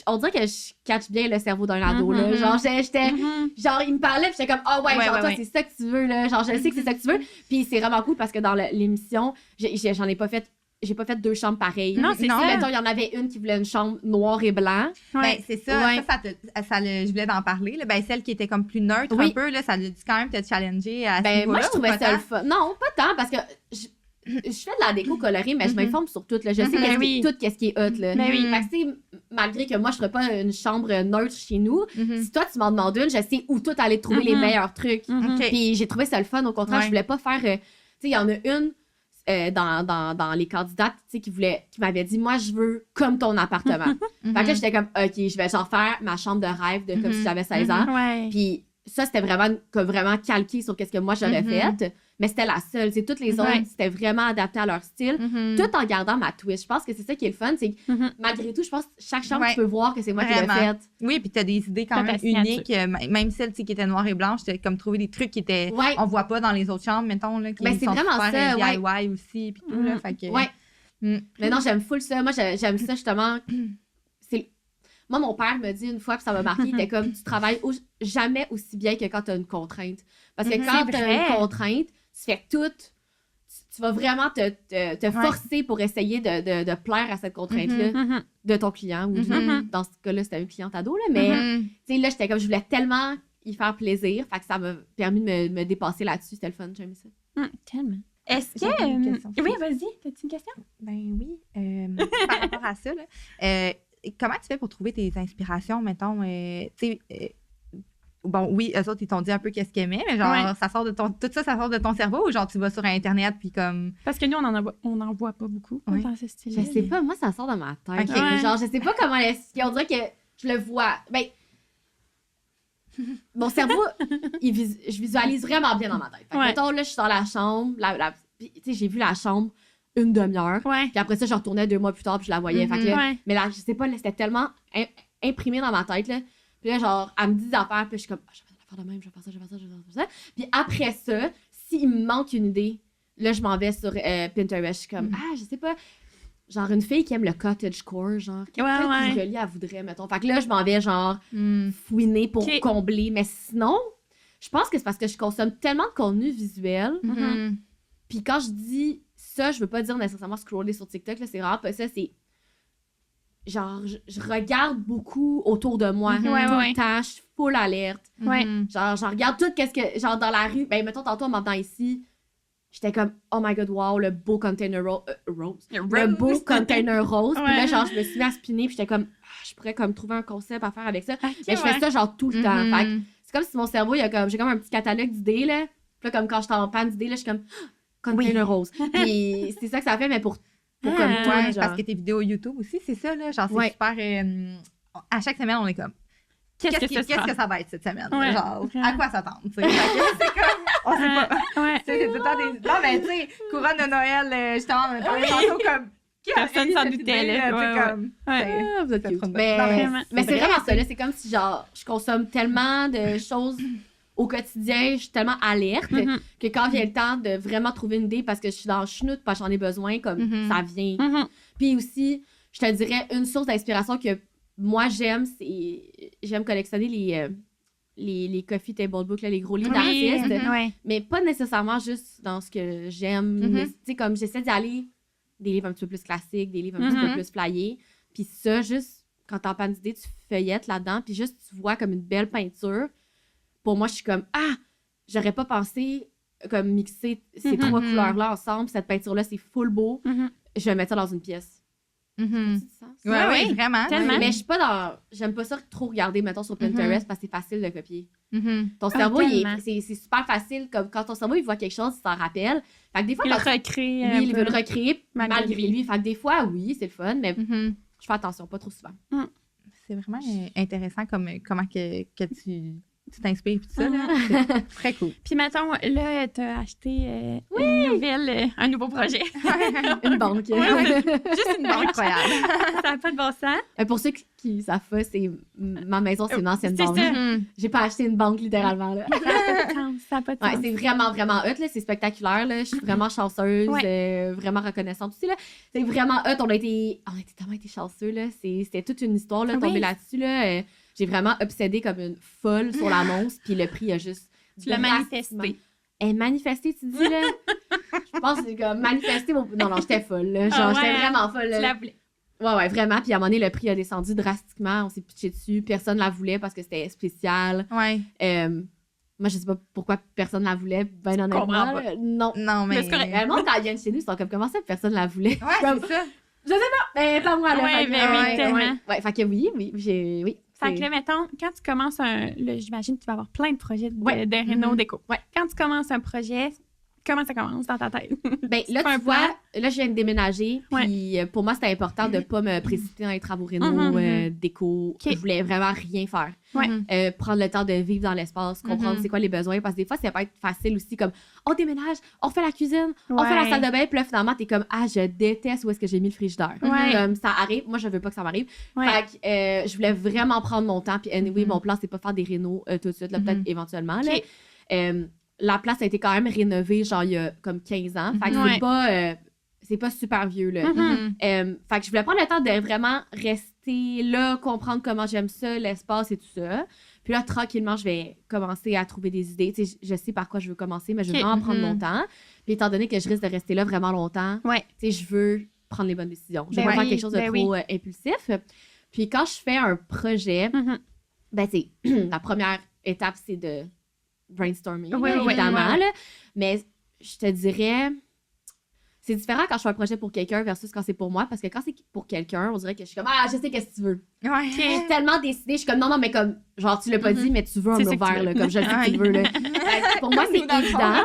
on dirait que je catch bien le cerveau d'un ado. Là. Genre, j'étais... Genre, il me parlait, puis j'étais comme, ah ouais, genre, toi, c'est ça que tu veux, là. Genre, je sais que c'est ça que tu veux. Puis c'est vraiment cool parce que dans l'émission, j'en ai pas fait... J'ai pas fait 2 chambres pareilles.
Non, c'est
non,
ça.
mettons, il y en avait une qui voulait une chambre noire et blanc.
Ben, c'est ça.
Ouais.
Je voulais en parler. Là. Ben, celle qui était comme plus neutre
Oui.
un peu, là, ça a dû quand même te challenger à ce
Ben,
niveau-là.
moi, je
ou
trouvais
pas
ça le
tant?
fun. Non, pas tant, parce que je fais de la déco colorée, mais je m'informe sur tout. Là. Je sais
Ben oui.
tout qu'est-ce qui est hot. Là.
Ben oui.
Fait que, tu sais, malgré que moi, je ferais pas une chambre neutre chez nous, si toi, tu m'en demandes une, je sais où tout aller trouver les meilleurs trucs.
OK.
Puis j'ai trouvé ça le fun. Au contraire,
Ouais.
je voulais pas faire... tu sais, il y en a une... dans les candidates, tu sais, qui m'avaient dit, moi, je veux comme ton appartement. Fait que là, j'étais comme, OK, je vais genre faire ma chambre de rêve de comme si j'avais 16 ans.
Ouais.
Puis ça, c'était vraiment calqué sur qu'est-ce que moi, j'aurais fait. Mais c'était la seule. C'est toutes les autres, c'était vraiment adapté à leur style, tout en gardant ma twist. Je pense que c'est ça qui est le fun, c'est que malgré tout, je pense que chaque chambre, tu peux voir que c'est moi qui l'ai faite.
Oui, puis t'as des idées quand même uniques. Même celle qui était noire et blanche, t'as comme trouvé des trucs qui étaient... On voit pas dans les autres chambres, mettons, là, qui sont vraiment super DIY aussi, puis tout, là, fait que...
Mais non, j'aime full ça. Moi, j'aime ça, justement. Moi, mon père me dit une fois, puis ça m'a marqué, il était comme, tu travailles jamais aussi bien que quand tu as une contrainte. Parce que quand tu as une contrainte, tu fais tout, tu vas vraiment te forcer pour essayer de plaire à cette contrainte-là de ton client. Ou dans ce cas-là, c'était une cliente ado, là, mais tu sais, là, j'étais comme, je voulais tellement y faire plaisir, fait que ça m'a permis de me dépasser là-dessus. C'était le fun, j'aimais ça.
Tellement. Est-ce que... Oui, vas-y, t'as-tu une question?
Ben oui. Par rapport à ça, là, comment tu fais pour trouver tes inspirations, mettons, tu sais, bon, oui, eux autres, ils t'ont dit un peu qu'est-ce qu'ils aimaient, mais genre, ça sort de tout ça sort de ton cerveau ou genre, tu vas sur Internet, puis comme...
Parce que nous, on n'en voit pas beaucoup dans ce style.
Je sais pas, moi, ça sort de ma tête.
Okay.
Genre, je sais pas comment on dirait que je le vois. Ben, mon cerveau, je visualise vraiment bien dans ma tête. Fait que, mettons, là, je suis dans la chambre, tu sais, j'ai vu la chambre une demi-heure. Puis après ça, je retournais 2 mois plus tard, puis je la voyais. Fait que là, mais là, je sais pas, là, c'était tellement imprimé dans ma tête, là. Puis là, genre, elle me dit des affaires, puis je suis comme, je vais faire de même, je vais faire ça, je vais faire ça, je vais faire ça. Puis après ça, s'il me manque une idée, là, je m'en vais sur Pinterest. Je suis comme, je sais pas, genre une fille qui aime le cottagecore, genre, peut-être que Julie, elle voudrait, mettons. Fait que là, je m'en vais, genre, fouiner pour combler. Mais sinon, je pense que c'est parce que je consomme tellement de contenu visuel. Puis quand je dis ça, je veux pas dire nécessairement scroller sur TikTok, là, c'est vraiment pas ça, c'est genre, je regarde beaucoup autour de moi, tout le temps, je suis full alerte. Genre, j'en regarde tout, qu'est-ce que, genre, dans la rue, ben, mettons, tantôt, en m'entendant ici, j'étais comme, oh my god, wow, le beau container rose. Le beau container rose. Puis là, genre, je me suis mis à spinner, puis j'étais comme, je pourrais comme trouver un concept à faire avec ça. Mais je fais ça, genre, tout le temps. Fait que c'est comme si mon cerveau, j'ai comme un petit catalogue d'idées, là. Puis là, comme quand je suis en panne d'idées, là, je suis comme, container rose. Puis c'est ça que ça fait, mais pour comme toi, genre.
Parce que tes vidéos YouTube aussi, c'est ça, là. Genre, c'est super... à chaque semaine, on est comme... Qu'est-ce que ça va être cette semaine? Genre, à quoi s'attendre? C'est comme... On sait pas. C'est tout le temps des... Non, mais tu sais, couronne de Noël, justement, on parlait tantôt comme...
Personne s'en doutait, là.
Vous êtes cute. Mais c'est vraiment ça, là. C'est comme si, genre, je consomme tellement de choses... Au quotidien, je suis tellement alerte que quand vient le temps de vraiment trouver une idée parce que je suis dans le chenoute parce que j'en ai besoin, comme ça vient. Puis aussi, je te dirais, une source d'inspiration que moi j'aime, j'aime collectionner les coffee table books, là, les gros livres d'artistes. Mais pas nécessairement juste dans ce que j'aime. Tu sais, comme j'essaie d'y aller des livres un petit peu plus classiques, des livres un petit peu plus flyés. Puis ça, juste quand t'as pas d'idée, tu feuillettes là-dedans, puis juste tu vois comme une belle peinture. Pour moi, je suis comme, j'aurais pas pensé comme mixer ces 3 couleurs-là ensemble. Cette peinture-là, c'est full beau. Je vais mettre ça dans une pièce.
Oui, vraiment.
Tellement. Mais je suis pas dans... J'aime pas ça trop regarder, mettons, sur Pinterest parce que c'est facile de copier. Ton cerveau, c'est super facile. Comme quand ton cerveau, il voit quelque chose, il s'en rappelle. Fait que des fois,
il
veut le recréer malgré lui. Fait que des fois, oui, c'est le fun, mais je fais attention, pas trop souvent.
C'est vraiment intéressant comment que tu t'inspires tout ça, là. C'est très cool.
Puis mettons, là, t'as acheté un nouveau projet.
Une banque.
Juste une banque.
Incroyable.
Ça n'a pas de bon sens.
Pour ceux qui savent pas, ma maison, c'est une ancienne banque.
Ça.
J'ai pas acheté une banque, littéralement. Là.
Ça n'a pas de sens.
C'est vraiment, vraiment hot. Là. C'est spectaculaire. Là. Je suis vraiment chanceuse, vraiment reconnaissante aussi. Là. C'est vraiment hot. On a tellement été chanceux. Là. C'était toute une histoire, là, tomber là-dessus. Là. J'ai vraiment obsédé comme une folle sur l'annonce, puis le prix a juste...
Tu l'as manifesté.
Manifesté, tu dis, là? Je pense que c'est comme manifesté mon... Non, j'étais folle, là. Genre, j'étais vraiment folle, là.
Tu la voulais.
Ouais, vraiment. Puis à un moment donné, le prix a descendu drastiquement. On s'est pitché dessus. Personne la voulait parce que c'était spécial.
Ouais.
Moi, je sais pas pourquoi personne la voulait, ben honnêtement.
Non, mais...
C'est correct. Le monde, quand ils viennent chez nous, ils sont comme, comment ça, personne la voulait?
Ouais, c'est ça.
Je sais pas, mais pas moi, là.
Oui, tellement.
Ouais, fait que oui.
Fait que là, mettons, quand tu commences j'imagine que tu vas avoir plein de projets de réno déco.
Ouais.
Quand tu commences un projet, comment ça commence dans ta tête?
Ben, là,
fais un
tu vois,
plan?
là, je viens de déménager. Puis pour moi, c'était important de pas me précipiter dans les travaux réno, déco.
Ok.
Je voulais vraiment rien faire.
Ouais.
Prendre le temps de vivre dans l'espace, comprendre c'est quoi les besoins. Parce que des fois, ça peut être facile aussi, comme on déménage, on fait la cuisine, on fait la salle de bain. Puis là, finalement, t'es comme, je déteste où est-ce que j'ai mis le frigidaire.
Ouais.
Comme ça arrive. Moi, je veux pas que ça m'arrive.
Ouais.
Fait que je voulais vraiment prendre mon temps. Puis anyway, mon plan, c'est pas faire des rénos tout de suite, là, peut-être éventuellement. Là.
Ok.
La place a été quand même rénovée, genre, il y a comme 15 ans. Fait que c'est pas super vieux, là. Fait que je voulais prendre le temps de vraiment rester là, comprendre comment j'aime ça, l'espace et tout ça. Puis là, tranquillement, je vais commencer à trouver des idées. Tu sais, je sais par quoi je veux commencer, mais je veux vraiment prendre mon temps. Puis étant donné que je risque de rester là vraiment longtemps, tu sais, je veux prendre les bonnes décisions. Je veux pas faire quelque chose de trop impulsif. Puis quand je fais un projet, ben, c'est la première étape, c'est de brainstorming, évidemment. Là. Mais je te dirais, c'est différent quand je fais un projet pour quelqu'un versus quand c'est pour moi. Parce que quand c'est pour quelqu'un, on dirait que je suis comme, je sais qu'est-ce que tu veux.
Ouais.
Je suis tellement décidée. Je suis comme, non, mais comme, genre, tu l'as pas dit, mais tu veux un
C'est
mur
ça que tu
vert,
veux.
là, comme je le sais que tu veux. Là. Fait que pour moi, c'est évident.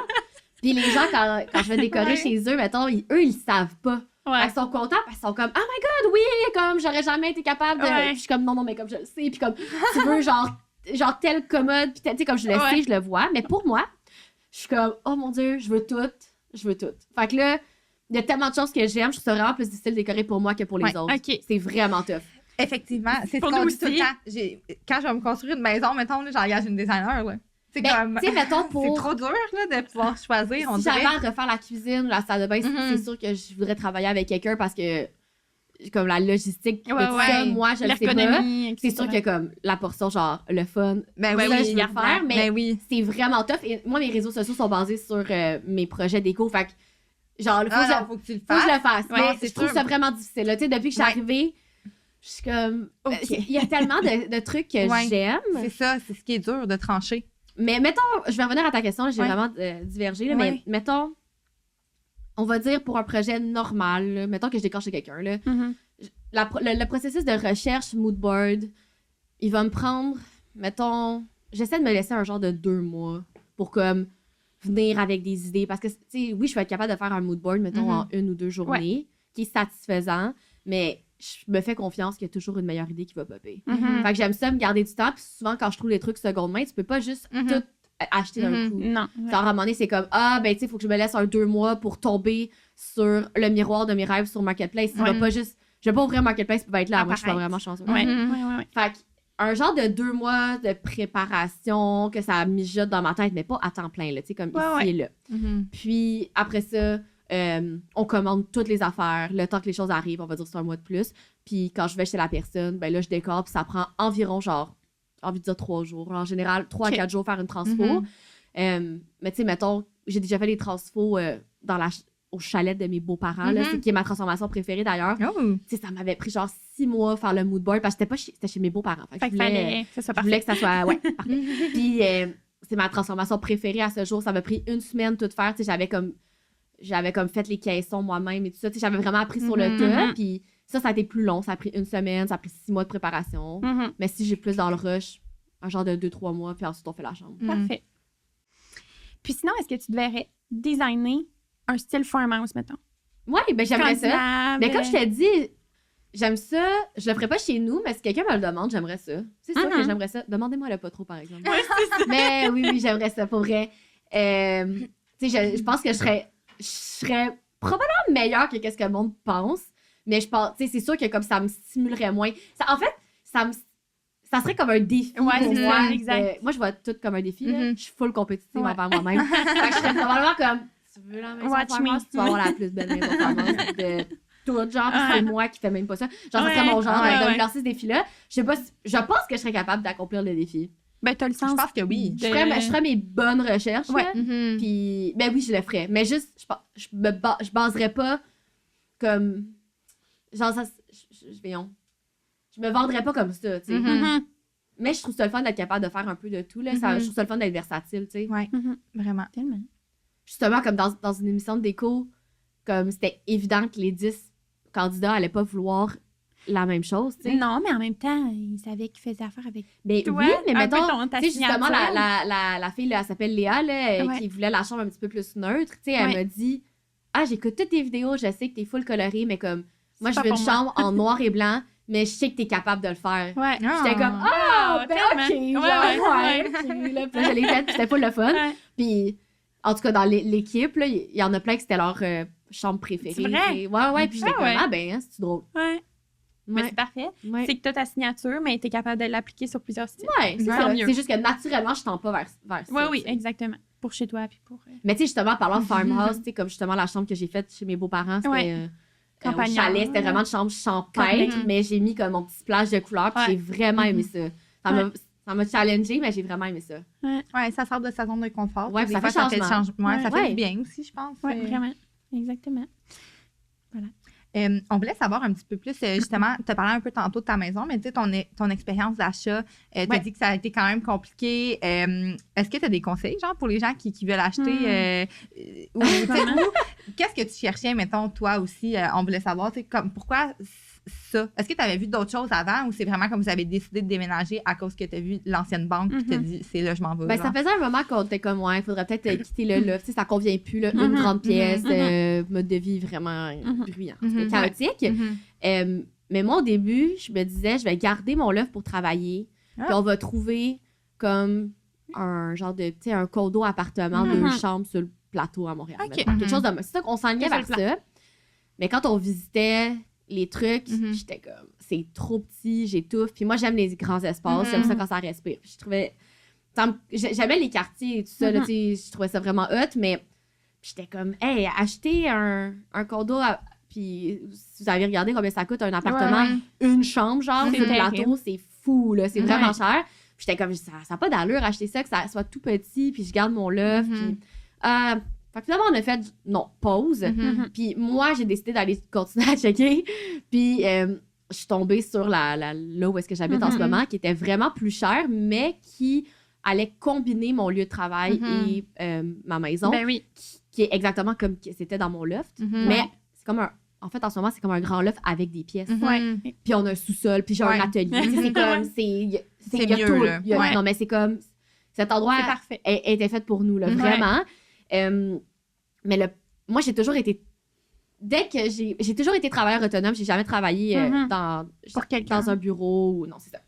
Puis les gens, quand je vais décorer chez eux, mettons, eux, ils savent pas.
Ouais.
Fait qu'ils sont contents parce qu'ils sont comme, oh my god, oui, comme, j'aurais jamais été capable de. Puis je suis comme, non, mais comme je le sais. Puis comme, tu veux, genre telle commode, puis tu sais, comme je le sais, je le vois. Mais pour moi, je suis comme, oh mon Dieu, je veux tout. Fait que là, il y a tellement de choses que j'aime, je trouve ça vraiment plus difficile de décorer pour moi que pour les autres.
OK.
C'est vraiment tough.
Effectivement, c'est ce
Pour
qu'on
nous
dit tout le
aussi.
temps. Quand je vais me construire une maison, mettons, là, j'engage une designer, là. C'est comme...
Tu sais, mettons,
C'est
pour.
trop dur, là, de pouvoir choisir, on
Si
dirait.
j'avais à refaire la cuisine ou la salle de bain, c'est sûr que je voudrais travailler avec quelqu'un parce que, comme la logistique, de tout ça, moi, je le sais pas.
L'ergonomie,
C'est sûr que, comme, la portion, genre, le fun,
Ben
ça,
oui,
je vais faire, mais
oui.
c'est vraiment tough. Et moi, mes réseaux sociaux sont basés sur mes projets déco. Fait que, genre,
Faut que tu le
faut que je
fasses.
le fasse.
Ouais,
Mais
c'est
je trouve
sûr.
ça vraiment difficile. Là. Tu sais, depuis que je suis arrivée, je suis comme. Il y a tellement de trucs que j'aime.
C'est ça, c'est ce qui est dur de trancher.
Mais mettons, je vais revenir à ta question, j'ai vraiment divergé. Là, mais mettons, on va dire pour un projet normal, là, mettons que je décore chez quelqu'un. Là, le processus de recherche moodboard, il va me prendre, mettons, j'essaie de me laisser un genre de 2 mois pour comme venir avec des idées. Parce que, tu sais, oui, je vais être capable de faire un moodboard, mettons, en 1 ou 2 journées, qui est satisfaisant, mais je me fais confiance qu'il y a toujours une meilleure idée qui va popper. Fait que j'aime ça, me garder du temps. Puis souvent, quand je trouve des trucs seconde main, tu peux pas juste tout acheter d'un coup.
Non.
Genre, à un moment donné, c'est comme, ben, tu sais, il faut que je me laisse 2 mois pour tomber sur le miroir de mes rêves sur Marketplace. Je vais pas ouvrir Marketplace pour être là. Moi, je suis pas vraiment chanceuse.
Ouais.
Fait un genre de 2 mois de préparation, que ça mijote dans ma tête, mais pas à temps plein, là, tu sais, comme ici et là. Puis après ça, on commande toutes les affaires. Le temps que les choses arrivent, on va dire c'est 1 mois de plus. Puis quand je vais chez la personne, ben là, je décore, puis ça prend environ, genre, envie de dire 3 jours. En général, 3 à 4 jours faire une transfo. Mais tu sais, mettons, j'ai déjà fait des transfos au chalet de mes beaux-parents, là, qui est ma transformation préférée d'ailleurs. Tu sais, ça m'avait pris genre 6 mois faire le mood board parce que c'était chez mes beaux-parents. Fait que je voulais que ça soit parfait. Puis c'est ma transformation préférée à ce jour. Ça m'a pris 1 semaine tout faire. Tu sais, j'avais comme fait les caissons moi-même et tout ça. Tu sais, j'avais vraiment appris sur le tas. Puis ça a été plus long. Ça a pris 1 semaine. Ça a pris 6 mois de préparation. Mais si j'ai plus dans le rush, un genre de 2-3 mois, puis ensuite on fait la chambre.
Parfait. Puis sinon, est-ce que tu devrais designer un style farmhouse, mettons?
Oui, ben j'aimerais ça. Mais comme je t'ai dit, j'aime ça. Je le ferais pas chez nous, mais si quelqu'un me le demande, j'aimerais ça. C'est sûr que j'aimerais ça. Demandez-moi le pas trop, par exemple. Mais oui, j'aimerais ça, pour vrai. Tu sais, je pense que je serais probablement meilleure que ce que le monde pense. Mais je pense, tu sais, c'est sûr que comme ça me stimulerait moins. En fait, ça serait comme un défi pour moi.
Exact.
Moi, je vois tout comme un défi. Là. Je suis full compétitive envers moi-même. Fait que je serais probablement comme, tu veux la maison farmhouse, tu vas avoir la plus belle maison farmhouse de tout. Genre, c'est moi qui fais même pas ça. Genre, ça serait mon genre de me lancer ce défi-là. Je pense que je serais capable d'accomplir le défi.
Ben, t'as le sens.
Je pense que oui.
Je ferais mes bonnes recherches. Là, puis, ben oui, je le ferais. Mais juste, je baserais pas comme... Genre, ça... Je me vendrais pas comme ça, tu sais. Mais je trouve ça le fun d'être capable de faire un peu de tout, là. Je trouve ça le fun d'être versatile, tu sais.
Ouais, vraiment.
Tellement.
Justement, comme dans une émission de déco, comme c'était évident que les 10 candidats allaient pas vouloir la même chose, tu sais.
Non, mais en même temps, il savait qu'il faisait affaire avec
Mais
toi.
oui, mais
un peu
mettons,
ta
tu sais, justement,
signature.
la fille, là, elle s'appelle Léa, là,
Ouais.
qui voulait la chambre un petit peu plus neutre, tu sais, elle
Ouais.
m'a dit « Ah, j'écoute toutes tes vidéos, je sais que t'es full colorée, mais comme, moi,
C'est
je
pas
veux une
pour moi.
chambre en noir et blanc, mais je sais que t'es capable de le faire. »
Ouais.
J'étais comme «
Ah,
Ah, ben
tellement.
OK,
Ouais,
genre,
ouais.
ok. Là, puis là, je l'ai faite, puis c'était full le fun.
Ouais.
Puis, en tout cas, dans l'équipe, là, il y en a plein que c'était leur chambre préférée.
C'est vrai?
Et ouais, puis j'étais
Ah
comme
ouais.
« Ah ben, hein, c'est drôle.
Ouais. » Mais
Ouais.
c'est parfait.
Ouais.
C'est que tu as ta signature, mais tu es capable de l'appliquer sur plusieurs styles.
Ouais, c'est
Ouais.
ça.
Mieux.
C'est juste que naturellement, je tends pas vers ça.
Oui, oui,
tu sais.
exactement. Pour chez toi, puis pour...
Mais tu sais, justement, parlant de farmhouse, tu sais, comme justement la chambre que j'ai faite chez mes beaux-parents, c'était
Ouais.
au
Campagnard.
chalet, c'était vraiment une chambre champêtre,
Campagne.
mais j'ai mis comme mon petit splash de couleurs, puis
Ouais.
j'ai vraiment aimé ça. Ça m'a challengé, mais j'ai vraiment aimé ça.
Ouais, ça sort de sa zone de confort.
Ouais,
puis
ça
des
fait
fois,
changement.
Ouais, ça
Ouais.
fait du bien aussi, je pense.
Oui, vraiment. Exactement.
On voulait savoir un petit peu plus, justement, tu as parlé un peu tantôt de ta maison, mais tu sais, ton expérience d'achat, tu as
Ouais.
dit que ça a été quand même compliqué. Est-ce que tu as des conseils, genre, pour les gens qui veulent acheter? Ou, tu sais,
Comment?
qu'est-ce que tu cherchais, mettons, toi aussi? On voulait savoir, tu sais, comme, pourquoi ça? Est-ce que tu avais vu d'autres choses avant ou c'est vraiment comme vous avez décidé de déménager à cause que tu as vu l'ancienne banque puis tu as dit, c'est là, je m'en vais?
Ben,
genre?
ça faisait un moment qu'on était comme, ouais, il faudrait peut-être quitter le loft. Tu sais, ça convient plus, là. Une
Mhm,
grande pièce,
mhm.
mode de vie vraiment bruyant, en tout cas,
Mhm.
chaotique.
Mhm.
Mais moi, au début, je me disais, je vais garder mon loft pour travailler.
Ah.
Puis on va trouver comme un genre de, tu sais, un condo appartement,
Mhm.
2 chambres sur le plateau à Montréal.
Ok.
mettons. Quelque chose de... C'est ça qu'on s'enlignait
Sur
vers
le
ça. Mais quand on visitait les trucs,
Mhm.
j'étais comme, c'est trop petit, j'étouffe. Puis moi, j'aime les grands espaces, j'aime ça quand ça respire. Puis je trouvais... J'aimais les quartiers et tout ça, là,
Mhm.
tu sais, je trouvais ça vraiment hot, mais j'étais comme, hey, acheter un condo, puis si vous avez regardé combien ça coûte un appartement, une chambre, genre,
C'est
sur le
terrible.
plateau, c'est fou, là, c'est vraiment
Ouais.
cher. Puis j'étais comme, ça n'a pas d'allure acheter ça, que ça soit tout petit, puis je garde mon loft,
Mhm.
puis... Fait que finalement, on a fait, pause.
Mhm.
Puis moi, j'ai décidé d'aller continuer à checker. Puis je suis tombée sur là où est-ce que j'habite en ce moment, qui était vraiment plus cher, mais qui allait combiner mon lieu de travail et ma maison,
Ben oui.
qui est exactement comme c'était dans mon loft.
Mhm.
Mais c'est comme un... En fait, en ce moment, c'est comme un grand loft avec des pièces.
Mhm.
Ouais.
Puis on a un sous-sol, puis j'ai
Ouais.
un atelier. Tu sais, c'est comme...
C'est
il y a
mieux,
tout,
là.
il y a-
Ouais.
Non, mais c'est comme... Cet endroit
C'est parfait.
était fait pour nous, là,
Mhm.
vraiment. Mais moi, j'ai toujours été... Dès que j'ai toujours été travailleur autonome, j'ai jamais travaillé
Mhm.
pour
quelqu'un.
dans un bureau ou... Non, c'est ça.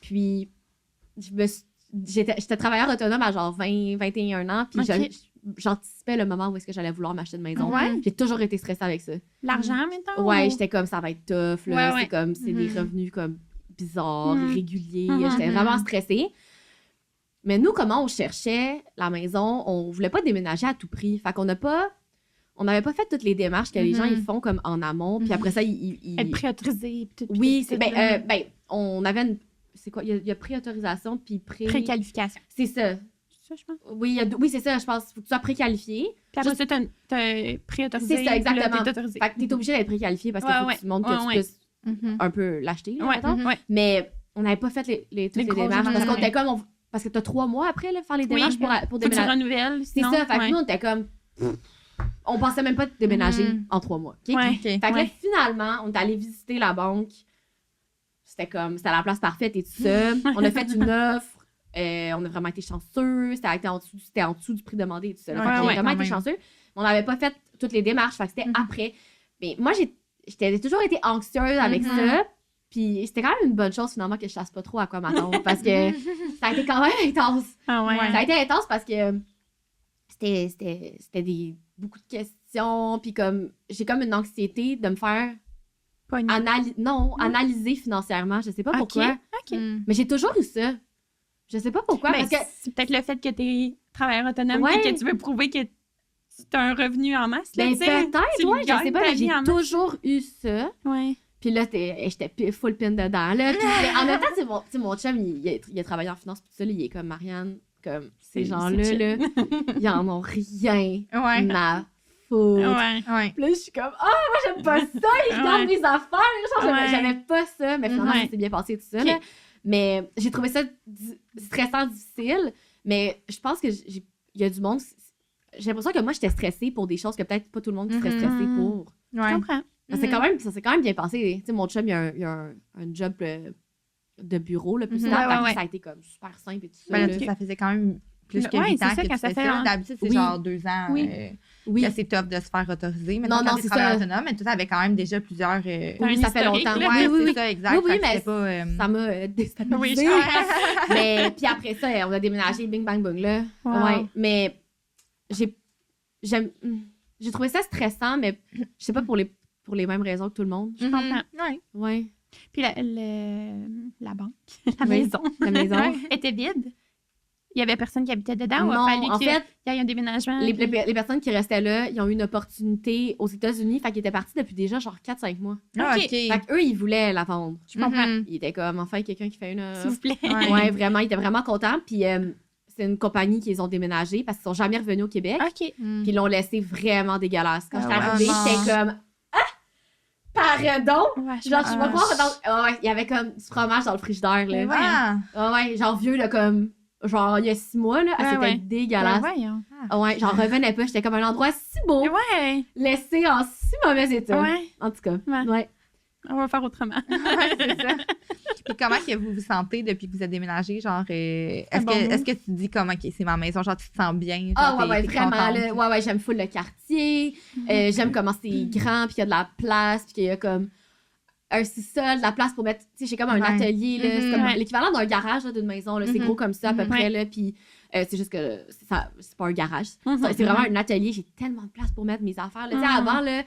Puis, j'étais travailleur autonome à genre 20, 21 ans, puis
Ok.
j'anticipais le moment où est-ce que j'allais vouloir m'acheter une maison.
Ouais.
J'ai toujours été stressée avec ça.
L'argent, mettons?
Ouais,
ou-
j'étais comme, ça va être tough, là.
Ouais, ouais.
C'est comme, c'est des revenus comme bizarres,
Mhm.
irréguliers.
Mhm.
J'étais vraiment stressée. Mais nous, comment on cherchait la maison, on voulait pas déménager à tout prix. Fait qu'on on n'avait pas fait toutes les démarches que les gens ils font comme en amont. Puis après ça, ils...
Être préautorisé. puis tout,
Oui,
puis
c'est
tout, là.
on avait une... C'est quoi? Il y a préautorisation, puis
Préqualification.
C'est ça.
C'est ça, je pense.
Oui, oui, c'est ça, je pense. Faut que tu sois préqualifié.
Puis après ça, t'as préautorisé.
C'est ça,
puis là,
exactement.
t'es autorisé.
Fait que t'es obligé d'être préqualifié parce qu'il
Ouais,
faut
ouais.
que tu montres que
Ouais,
tu
ouais.
puisses
Mhm.
un peu l'acheter, là,
Ouais,
mettons.
ouais.
Mais on n'avait pas fait toutes
Les
les
grosses
démarches parce qu'on
démarches.
était comme... Parce que t'as 3 mois après, là, faire les démarches pour
Faut que tu
déménager.
renouvelles.
C'est
sinon,
ça, fait que
ouais.
nous, on était comme... On pensait même pas de déménager
Mhm.
en 3 mois. OK?
Ouais.
OK.
Fait que là,
Ouais.
finalement, on est allé visiter la banque. C'était la place parfaite et tout ça. On a fait une offre. On a vraiment été chanceux. C'était en dessous du prix demandé et tout ça. Fait
Ouais,
qu'on a
ouais,
vraiment
quand
été
même.
chanceux. On n'avait pas fait toutes les démarches. Fait que c'était après. Mais moi, j'ai toujours été anxieuse avec ça. Puis c'était quand même une bonne chose, finalement, que je sache pas trop à quoi m'attendre. Parce que ça a été quand même intense.
Ah ouais.
Ça a été intense parce que c'était beaucoup de questions. Puis comme j'ai comme une anxiété de me faire
Pogné.
analyser financièrement. Je sais pas
Ok.
pourquoi.
OK.
Mais j'ai toujours eu ça. Je sais pas pourquoi.
Ben,
parce que
c'est peut-être le fait que t'es travailleur autonome
Ouais.
et que tu veux prouver que tu as un revenu en masse. Là,
ben,
tu sais.
peut-être,
tu
ouais, je
gagnes
sais pas,
ta
mais
vie
j'ai
en masse.
toujours eu ça.
Ouais.
Puis là, j'étais full pin dedans. Là. Puis, mais en même temps, tu sais, mon chum, il a travaillé en finance, puis tout ça, là, il est comme Marianne, comme ces
C'est
gens-là,
chill.
là, ils en ont rien
Ouais.
à foutre.
Ouais.
Ouais.
Puis là, je suis comme, ah, moi, j'aime pas ça, ils regardent
Ouais.
mes affaires. Genre,
Ouais.
j'aimais pas ça, mais finalement,
Ouais.
ça s'est bien passé, tout ça.
Ok.
Là. Mais j'ai trouvé ça stressant, difficile. Mais je pense que il y a du monde. J'ai l'impression que moi, j'étais stressée pour des choses que peut-être pas tout le monde qui serait
Mhm.
stressé pour.
Je
Ouais.
comprends.
Ça s'est quand même bien passé. Tu sais, mon chum, il y a un job de bureau, là, plus tard. Ça a été comme super simple et tout ça.
Ben, ça faisait quand même plus que 8 ans que tu fais ça. D'habitude, c'est genre 2 ans. Oui. C'est top de se faire autoriser. Mais non, c'est ça. Autonome, mais tout ça avait quand même déjà plusieurs...
oui, ça fait longtemps.
Oui, c'est ça, exact.
Oui, mais ça m'a déstabilisé. Mais puis après ça, on a déménagé, bing, bang, boom, là. Wow. Ouais, mais j'ai trouvé ça stressant, mais je sais pas pour les mêmes raisons que tout le monde.
Je comprends.
Ouais.
Puis la banque, la maison était vide. Il y avait personne qui habitait dedans.
Non,
en fait, il y a eu un déménagement.
Les personnes qui restaient là, ils ont eu une opportunité aux États-Unis. Fait qu'ils étaient partis depuis déjà genre 4-5 mois.
Ah, OK.
Fait qu'eux, ils voulaient la vendre.
Je comprends.
Ils étaient comme, enfin, quelqu'un qui fait une...
S'il vous plaît.
Ouais, vraiment. Ils étaient vraiment contents. Puis c'est une compagnie qu'ils ont déménagé parce qu'ils sont jamais revenus au Québec.
OK.
Puis ils l'ont laissé vraiment dégueulasse. Quand j'étais arrivée, j'étais comme... Pardon?
Ouais,
genre, je me crois il y avait comme du fromage dans le frigidaire, là. Ouais, genre vieux, là, comme... Genre, il y a 6 mois, là, c'était dégueulasse. Ouais, j'en revenais pas. J'étais comme un endroit si beau.
Ouais.
Laissé en si mauvais état. Ouais. En tout cas, ouais.
On va faire autrement.
C'est ça. Puis comment que vous vous sentez depuis que vous êtes déménagé? Genre, est-ce que tu te dis comme, OK, c'est ma maison, genre, tu te sens bien? Genre,
ouais, vraiment. Ouais, j'aime full le quartier. J'aime comment c'est grand, puis qu'il y a de la place, puis qu'il y a comme un sous-sol, de la place pour mettre, tu sais, j'ai comme un atelier, là, c'est comme l'équivalent d'un garage, là, d'une maison, là, c'est gros comme ça, à peu près, là, puis c'est juste que c'est pas un garage, c'est vraiment un atelier, j'ai tellement de place pour mettre mes affaires, là, tu sais, avant, là,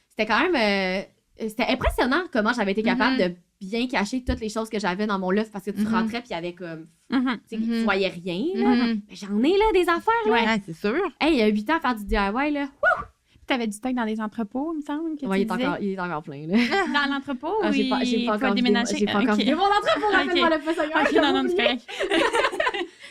c'était quand même, c'était impressionnant comment j'avais été capable de bien cacher toutes les choses que j'avais dans mon loft, parce que tu rentrais, puis il y avait comme, tu sais, tu voyais rien, là, mais j'en ai, là, des affaires, là.
Ouais, c'est sûr.
Hey, il y a 8 ans à faire du DIY, là,
Tu avais du stock dans les entrepôts, il me semble.
Oui, il est encore plein. Là.
Dans l'entrepôt,
j'ai pas encore
déménager.
J'ai pas encore vidé mon entrepôt, rappelle-moi le poisson.
OK, non, c'est correct.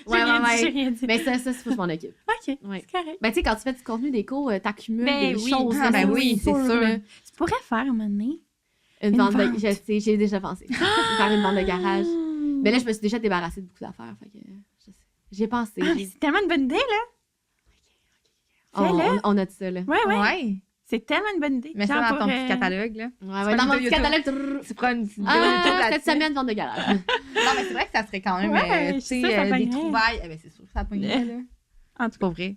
Ouais. Mais ça, c'est faut que je m'en occupe.
OK, c'est correct.
Ben, tu sais, quand tu fais du contenu déco, t'accumules des choses.
Ben oui, c'est sûr.
Tu pourrais faire un moment donné
une vente. Je sais, j'ai déjà pensé. Faire une vente de garage. Mais là, je me suis déjà débarrassée de beaucoup d'affaires. Fait que, je sais. J'ai pensé.
C'est tellement une bonne idée, là.
On a de ça, là.
Ouais. C'est tellement une bonne idée.
Mets ça dans ton petit catalogue, là.
Ouais, dans mon petit catalogue.
Tu prends une petite vidéo YouTube
cette semaine, vente de garage.
Non, mais c'est vrai que ça serait quand même, tu sais, des trouvailles. Eh bien, c'est sûr que ça poignerait, là.
En tout cas, vrai.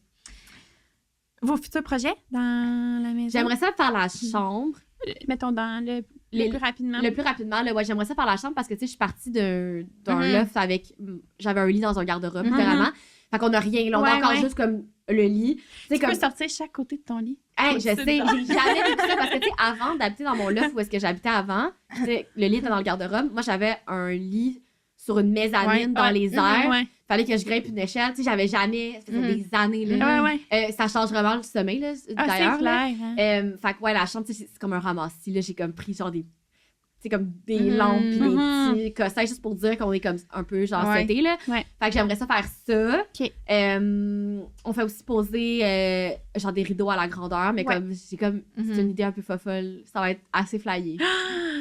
Vos futurs projets dans la maison?
J'aimerais ça faire la chambre.
Mettons dans le plus rapidement.
Le plus rapidement, là, ouais, j'aimerais ça faire la chambre parce que, tu sais, je suis partie d'un loft avec... J'avais un lit dans un garde-robe, littéralement. Fait qu'on a rien, là. On a encore juste comme le lit.
Tu peux sortir chaque côté de ton lit.
Hey, je sais, j'ai jamais vécu ça parce que, tu sais, avant d'habiter dans mon loft où est-ce que j'habitais avant, le lit était dans le garde-robe. Moi, j'avais un lit sur une mezzanine dans les airs. Fallait que je grimpe une échelle. Tu sais, j'avais jamais... Ça faisait des années, là. Ça change vraiment le sommeil, là, d'ailleurs.
C'est clair.
Fait que, ouais, la chambre, tu sais, c'est comme un ramassis, là. J'ai comme pris, genre, c'est comme des lampes pis des petits cossins juste pour dire qu'on est comme un peu genre seté, là. Fait que j'aimerais ça faire ça. On fait aussi poser genre des rideaux à la grandeur, mais comme j'ai comme c'est une idée un peu fofolle, ça va être assez flyé.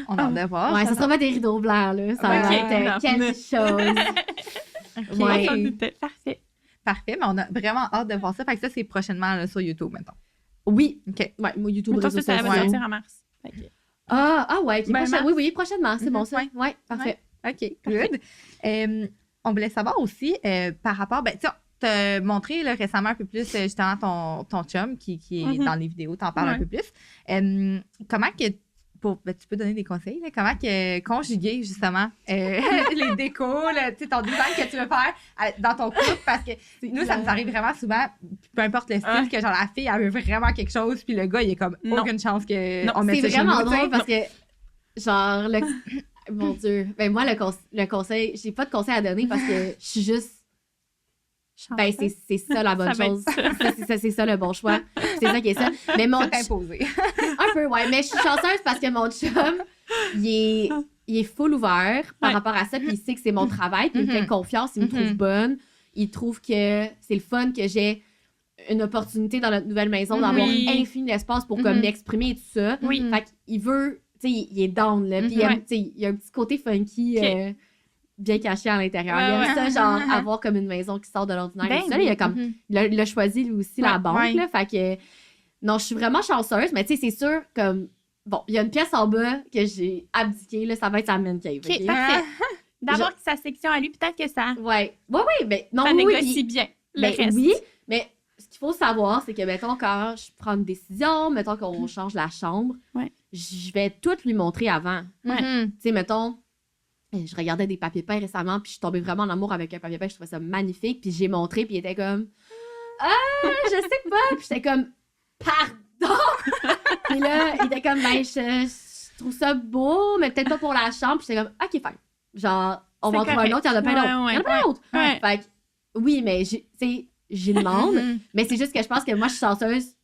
On a hâte de voir.
Ouais, ça sera pas des rideaux blancs, là. Ça va être quelque chose.
Parfait, mais on a vraiment hâte de voir ça. Fait que ça, c'est prochainement là, sur YouTube, maintenant.
Oui.
OK.
Ouais, mon YouTube
réseau social. Ça va sortir en mars.
Ouais. Oui, prochainement, c'est bon ça. Ouais, parfait.
OK, good. On voulait savoir aussi, par rapport, tu as montré là, récemment un peu plus, justement, ton chum qui est dans les vidéos, t'en parles un peu plus. Comment que, tu peux donner des conseils, là, comment que conjuguer, justement, les décos, ton design que tu veux faire dans ton couple, parce que nous, ça nous arrive vraiment souvent, peu importe le style, que genre la fille, elle veut vraiment quelque chose, puis le gars, il est comme aucune chance qu'on mette ça chez nous.
C'est vraiment drôle parce que, genre, mon Dieu, ben moi, le conseil, j'ai pas de conseil à donner parce que je suis juste... Ben, c'est ça la bonne chose. C'est ça le bon choix. C'est ça qui est ça. Mais mon
imposé.
Un peu, ouais. Mais je suis chanceuse parce que mon chum, il est full ouvert par rapport à ça. Puis il sait que c'est mon travail. Puis il me fait confiance. Il me trouve bonne. Il trouve que c'est le fun que j'ai une opportunité dans notre nouvelle maison d'avoir infini d'espace pour comme m'exprimer et tout ça. Fait qu'il veut... Tu sais, il est down, là. Puis il y a un petit côté funky... bien caché à l'intérieur. Il aime ça, genre, avoir comme une maison qui sort de l'ordinaire. Il a comme, il a choisi, lui aussi, la banque, là. Fait que, non, je suis vraiment chanceuse, mais tu sais, c'est sûr, comme, bon, il y a une pièce en bas que j'ai abdiquée, là, ça va être sa man cave.
OK,
OK?
parfait. D'abord, sa section à lui, peut-être que ça
Ouais, mais non,
ça
oui,
négocie bien le
ben,
reste.
oui, mais ce qu'il faut savoir, c'est que, mettons, quand je prends une décision, mettons qu'on change la chambre,
Ouais.
je vais tout lui montrer avant.
Ouais.
Tu sais, mettons, je regardais des papiers peints récemment, puis je suis tombée vraiment en amour avec un papier peint, je trouvais ça magnifique, puis j'ai montré, puis il était comme « Ah, je sais pas! » Puis j'étais comme « Pardon! » Puis là, il était comme « Ben, je trouve ça beau, mais peut-être pas pour la chambre. » Puis j'étais comme « OK, fine. » Genre, on
C'est
va en trouver un
correct.
autre, il y en a plein d'autres.
Ouais,
Il y en a plein d'autres.
Ouais.
Fait que, oui, mais tu sais, j'y demande, mais c'est juste que je pense que moi, je suis chanceuse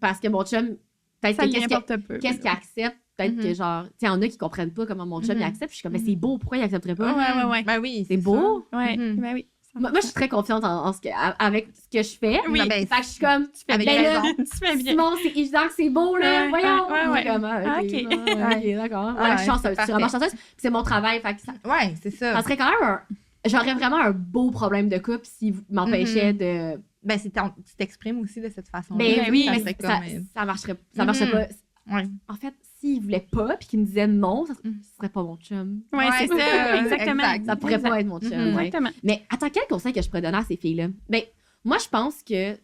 parce que mon chum, peut-être
Ça
que
lui
qu'est-ce
importe peu.
qu'il accepte, peut-être que genre, tu sais, il y en a qui comprennent pas comment mon chum il accepte. Puis je suis comme, mais c'est beau, pourquoi il accepterait pas?
Ouais.
Ben oui,
C'est beau.
Ouais,
Mhm.
ben oui.
Moi, je suis très confiante en ce que, avec ce que je fais.
Oui.
Ben,
Fait que je suis comme,
avec
ben là,
raison.
Tu fais bien.
Simon, c'est évident que c'est beau, là.
Ouais,
Voyons.
ouais.
Puis comme, ah, ok,
Ok.
d'accord.
Ah,
Je suis chanceuse,
c'est
je suis vraiment chanceuse. Puis c'est mon travail. Fait que
Ouais, c'est
ça
ça.
serait quand même j'aurais vraiment un beau problème de couple s'il m'empêchait de.
Ben, tu t'exprimes aussi de cette façon-là.
Ben oui,
Ça
mais
serait
ça,
comme,
ça marcherait pas.
Ouais.
En fait, s'il voulait pas puis qu'il me disait non, ce serait pas mon chum.
Ouais, c'est ça, exactement.
Exact.
Ça pourrait pas être mon chum. ouais.
Exactement.
Mais attends, quel conseil que je pourrais donner à ces filles-là? Ben, moi, je pense que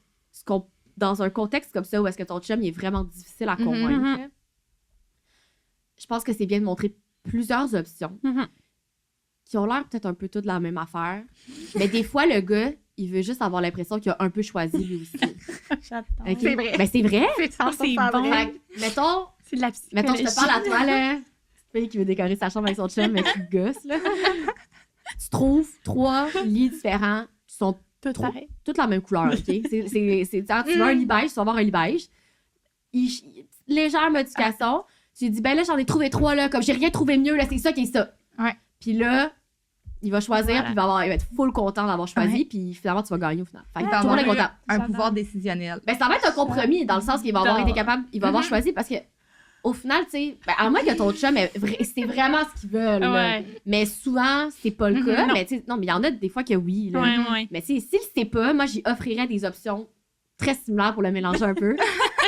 dans un contexte comme ça où est-ce que ton chum il est vraiment difficile à convaincre, je pense que c'est bien de montrer plusieurs options qui ont l'air peut-être un peu toutes la même affaire. Mais des fois, le gars, il veut juste avoir l'impression qu'il a un peu choisi lui aussi.
J'adore.
Ok?
C'est vrai.
Ben, c'est vrai.
C'est
Ah, c'est
100%
bon.
vrai.
Fait que, mettons,
C'est de la
mettons,
psychologie.
je te parle à toi, là. Petite fille qui veut décorer sa chambre avec son chum, mais qui gosse, là. Tu trouves 3 lits différents qui sont
Tout
trop-
pareil.
toutes la même couleur, OK? Tu veux un lit beige, tu vas avoir un lit beige. Légère modification. Tu lui dis, ben là, j'en ai trouvé 3, là. Comme j'ai rien trouvé mieux, là, c'est ça qui est ça.
Ouais.
Puis là, il va choisir,
Voilà.
puis il va être full content d'avoir choisi,
Ouais.
puis finalement, tu vas gagner au final. Fait que
Il
tout
va
le monde est
avoir
content.
un
J'adore.
pouvoir décisionnel.
Ben, ça va être un compromis, dans le sens qu'il va avoir été capable, il va avoir choisi, parce que au final, tu sais, ben, à moins que ton chum, c'est vraiment ce qu'ils veulent. là.
Ouais.
Mais souvent, c'est pas le cas.
Non.
Mais tu sais, non, mais il y en a des fois que oui. Là.
Ouais.
Mais tu sais, s'il sait pas, moi, j'y offrirais des options très similaires pour le mélanger un peu.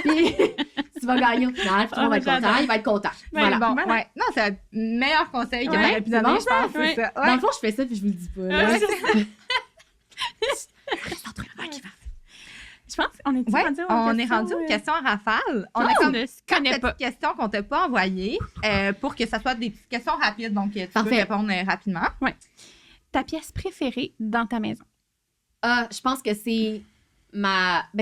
Puis tu vas gagner au final, puis tout le monde va être content,
j'adore.
il va être content.
Ouais,
Voilà.
Bon,
Voilà.
ouais. Non, c'est le meilleur conseil que
Ouais,
j'aurais pu
c'est
donner,
bon,
je pense.
ça?
C'est ça.
Dans
Ouais.
le fond, je fais ça, puis je vous le dis pas. là.
Ouais, Je pense qu'on est
Ouais,
rendu
on est rendu aux questions en rafale. On a comme
ne se
4
connaît pas.
petites questions qu'on t'a pas envoyées pour que ça soit des petites questions rapides. Donc, tu peux
Parfait.
répondre rapidement.
Ta pièce préférée dans ta maison?
Ah, je pense que c'est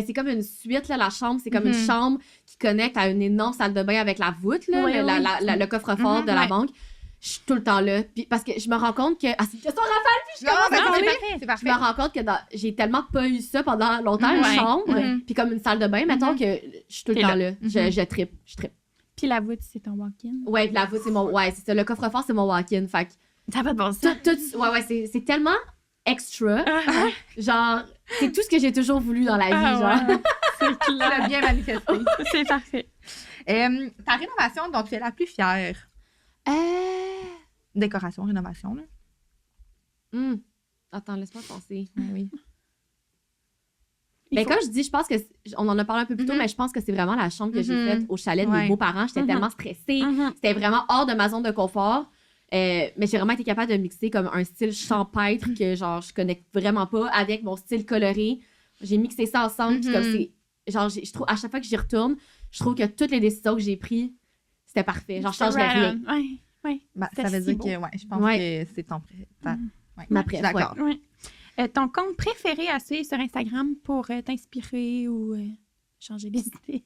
c'est comme une suite, là, la chambre. C'est comme une
Mhm.
chambre qui connecte à une énorme salle de bain avec la voûte, là,
Oui,
le coffre-fort de la
ouais.
banque. Je suis tout le temps là. Puis, parce que je me rends compte que... Ah, c'est une question rafale, puis je commence à
Non,
parler.
c'est parfait. C'est
Je
parfait.
me rends compte que j'ai tellement pas eu ça pendant longtemps, une
Ouais.
chambre,
Mhm.
puis comme une salle de bain, mettons que je suis tout le
T'es
temps
là.
là. Je trippe.
Puis la voûte, c'est ton walk-in?
Ouais, puis la voûte, c'est mon... Ouais, c'est ça. Le coffre-fort, c'est mon walk-in. Fait que
Ça va de bon sens.
c'est tellement extra.
Ah,
Genre, c'est tout ce que j'ai toujours voulu dans la vie,
ah,
genre.
ouais. C'est
Tu l'as
clair.
bien manifesté.
C'est parfait.
Ta rénovation dont tu es la plus fière? Décoration, rénovation, là.
Attends, laisse-moi penser.
Oui.
Ben, comme je dis, je pense que on en a parlé un peu plus tôt,
Mhm.
mais je pense que c'est vraiment la chambre que j'ai
Mhm.
faite au chalet de
Ouais.
mes beaux-parents. J'étais
Mhm.
tellement stressée.
Mhm.
C'était vraiment hors de ma zone de confort. Mais j'ai vraiment été capable de mixer comme un style champêtre que genre je connecte vraiment pas avec mon style coloré. J'ai mixé ça ensemble. Puis comme c'est genre je trouve à chaque fois que j'y retourne, je trouve que toutes les décisions que j'ai prises c'était parfait. Genre je changerais rien.
Ouais.
Ben,
C'était
ça veut
si
dire
beau.
que, je pense
Ouais.
que c'est ton ouais.
Ma
Je suis
préf,
d'accord.
Ouais. Ton compte préféré à suivre sur Instagram pour t'inspirer ou changer les idées?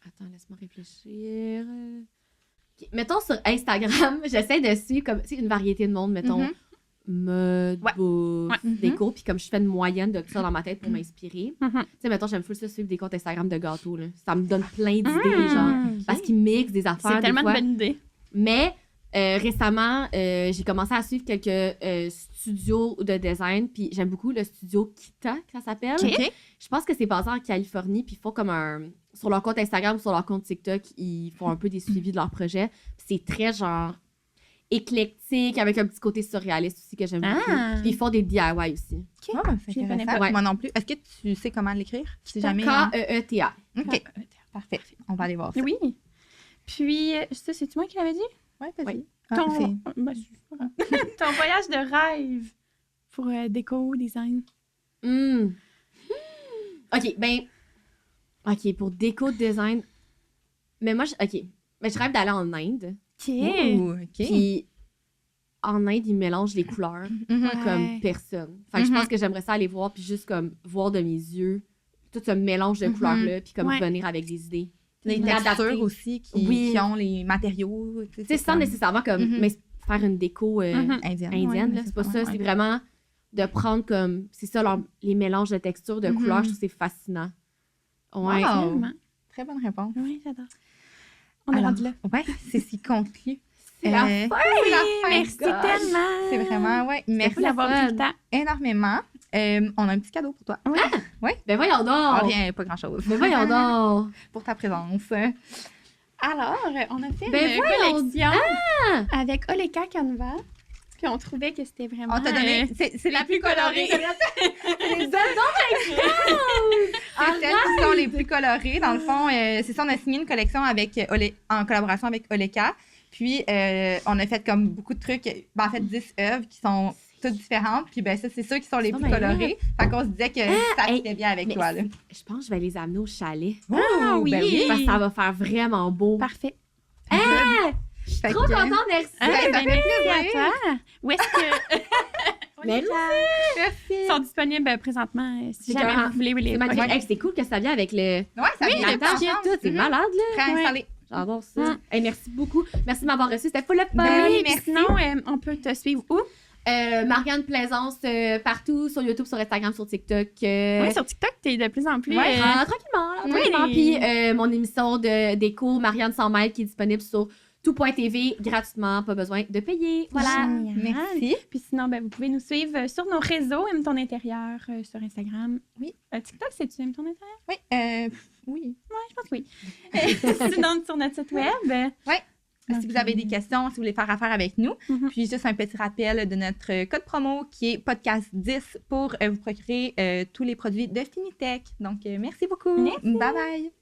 Attends, laisse-moi réfléchir. Ok, mettons sur Instagram, j'essaie de suivre comme une variété de monde, mettons
Mhm.
mode,
Ouais.
bouffe,
Ouais.
déco, puis comme je fais une moyenne de tout ça dans ma tête pour m'inspirer.
Mhm.
Tu sais, mettons, j'aime full ça suivre des comptes Instagram de gâteaux, là. Ça me donne plein d'idées,
Mhm.
genre, parce qu'ils mixent des affaires
C'est
des
tellement
fois.
une bonne idée.
Mais récemment, j'ai commencé à suivre quelques studios de design, puis j'aime beaucoup le studio Kita, que ça s'appelle.
OK.
Je pense que c'est basé en Californie, puis ils font comme sur leur compte Instagram, sur leur compte TikTok, ils font un peu des suivis de leurs projets. Puis c'est très, genre, éclectique, avec un petit côté surréaliste aussi que j'aime beaucoup.
Ah!
Puis ils font des DIY aussi.
Ah, c'est
Je les connais
intéressant.
pas.
Moi non plus. Est-ce que tu sais comment l'écrire? Si jamais.
K-E-E-T-A.
OK. Parfait. On va aller voir ça.
Oui. Puis, ça, c'est-tu moi qui l'avais dit?
Ouais, vas-y.
Oui.
Ah,
Ton,
c'est-
ben, c'est pas grave. Ton voyage de rêve pour déco, design.
OK, ben... OK, pour déco, design... Mais moi, je rêve d'aller en Inde.
OK.
Ouh, OK.
Puis en Inde, ils mélangent les couleurs
Mhm.
comme personne. Fait que je pense que j'aimerais ça aller voir, puis juste comme voir de mes yeux tout ce mélange de couleurs-là, puis comme
Ouais.
revenir avec des idées.
Les
L'adapter.
textures aussi qui ont les matériaux.
C'est sans nécessairement comme
Mhm.
mais faire une déco
Mhm.
indienne.
indienne,
Ouais,
là, c'est pas ça.
ouais.
C'est vraiment de prendre comme... C'est ça, les mélanges de textures, de
Mhm.
couleurs, je trouve que c'est fascinant. Ouais.
Wow.
Tellement.
Très bonne réponse.
Oui, j'adore. On est
Alors,
rendu là.
ouais, c'est ce qui conclut.
C'est la
Euh,
fin!
c'est la fin,
Merci
gosh.
tellement.
C'est vraiment, ouais. Merci
Merci d'avoir pris le temps.
énormément. On a un petit cadeau pour toi.
Ben voyons donc!
Rien, pas grand-chose.
Ben voyons donc!
Pour ta présence.
Alors, on a fait
Ben
une
voyons.
collection avec Oleka Canva. Puis on trouvait que c'était vraiment...
On t'a donné. C'est la plus colorée. C'est celles qui sont les plus colorées. Dans le fond, c'est ça, on a signé une collection avec en collaboration avec Oleka. Puis, on a fait comme beaucoup de trucs, ben, en fait, 10 œuvres qui sont toutes différentes. Puis, ben, ça, c'est ceux qui sont les
Oh
plus
my
colorées. Fait qu'on se disait que ça
hey,
fitait bien avec
mais
toi, là.
Je pense que je vais les amener au chalet.
Ah oui.
Ben oui.
Parce que ça va faire vraiment beau.
Parfait.
Je suis
Fait
trop
que-
contente, merci!
Ouais, ça
ben,
fait
merci
plaisir.
à toi. Où est-ce que...
Merci.
Ils sont disponibles présentement si
C'est
jamais
écœurant.
vous voulez les
C'est magnifique.
Ouais.
Hey, c'est cool que ça vient avec le...
Ouais, ça vient
la
de
table, tout. C'est
Mhm.
malade, là.
Préinstallé.
J'adore ça.
Mm.
Hey, merci beaucoup. Merci de m'avoir reçu. C'était full le fun.
Ben oui,
puis
merci.
sinon, on peut te suivre où?
Marianne Plaisance partout, sur YouTube, sur Instagram, sur TikTok.
Oui, sur TikTok, t'es de plus en plus...
Ouais, tranquillement. Là,
oui.
tranquillement. Puis mon émission de déco, Marianne 100 mètres, qui est disponible sur tout.tv gratuitement, pas besoin de payer. Voilà.
Génial.
Merci.
Puis sinon, ben, vous pouvez nous suivre sur nos réseaux, Aime ton intérieur, sur Instagram.
Oui.
TikTok, c'est-tu Aime ton intérieur?
Oui, oui.
Oui, je pense que oui. Sinon, sur notre site web.
Si vous avez des questions, si vous voulez faire affaire avec nous.
Mhm.
Puis juste un petit rappel de notre code promo qui est podcast10 pour vous procurer tous les produits de Finitech. Donc, merci beaucoup.
Merci.
Bye bye.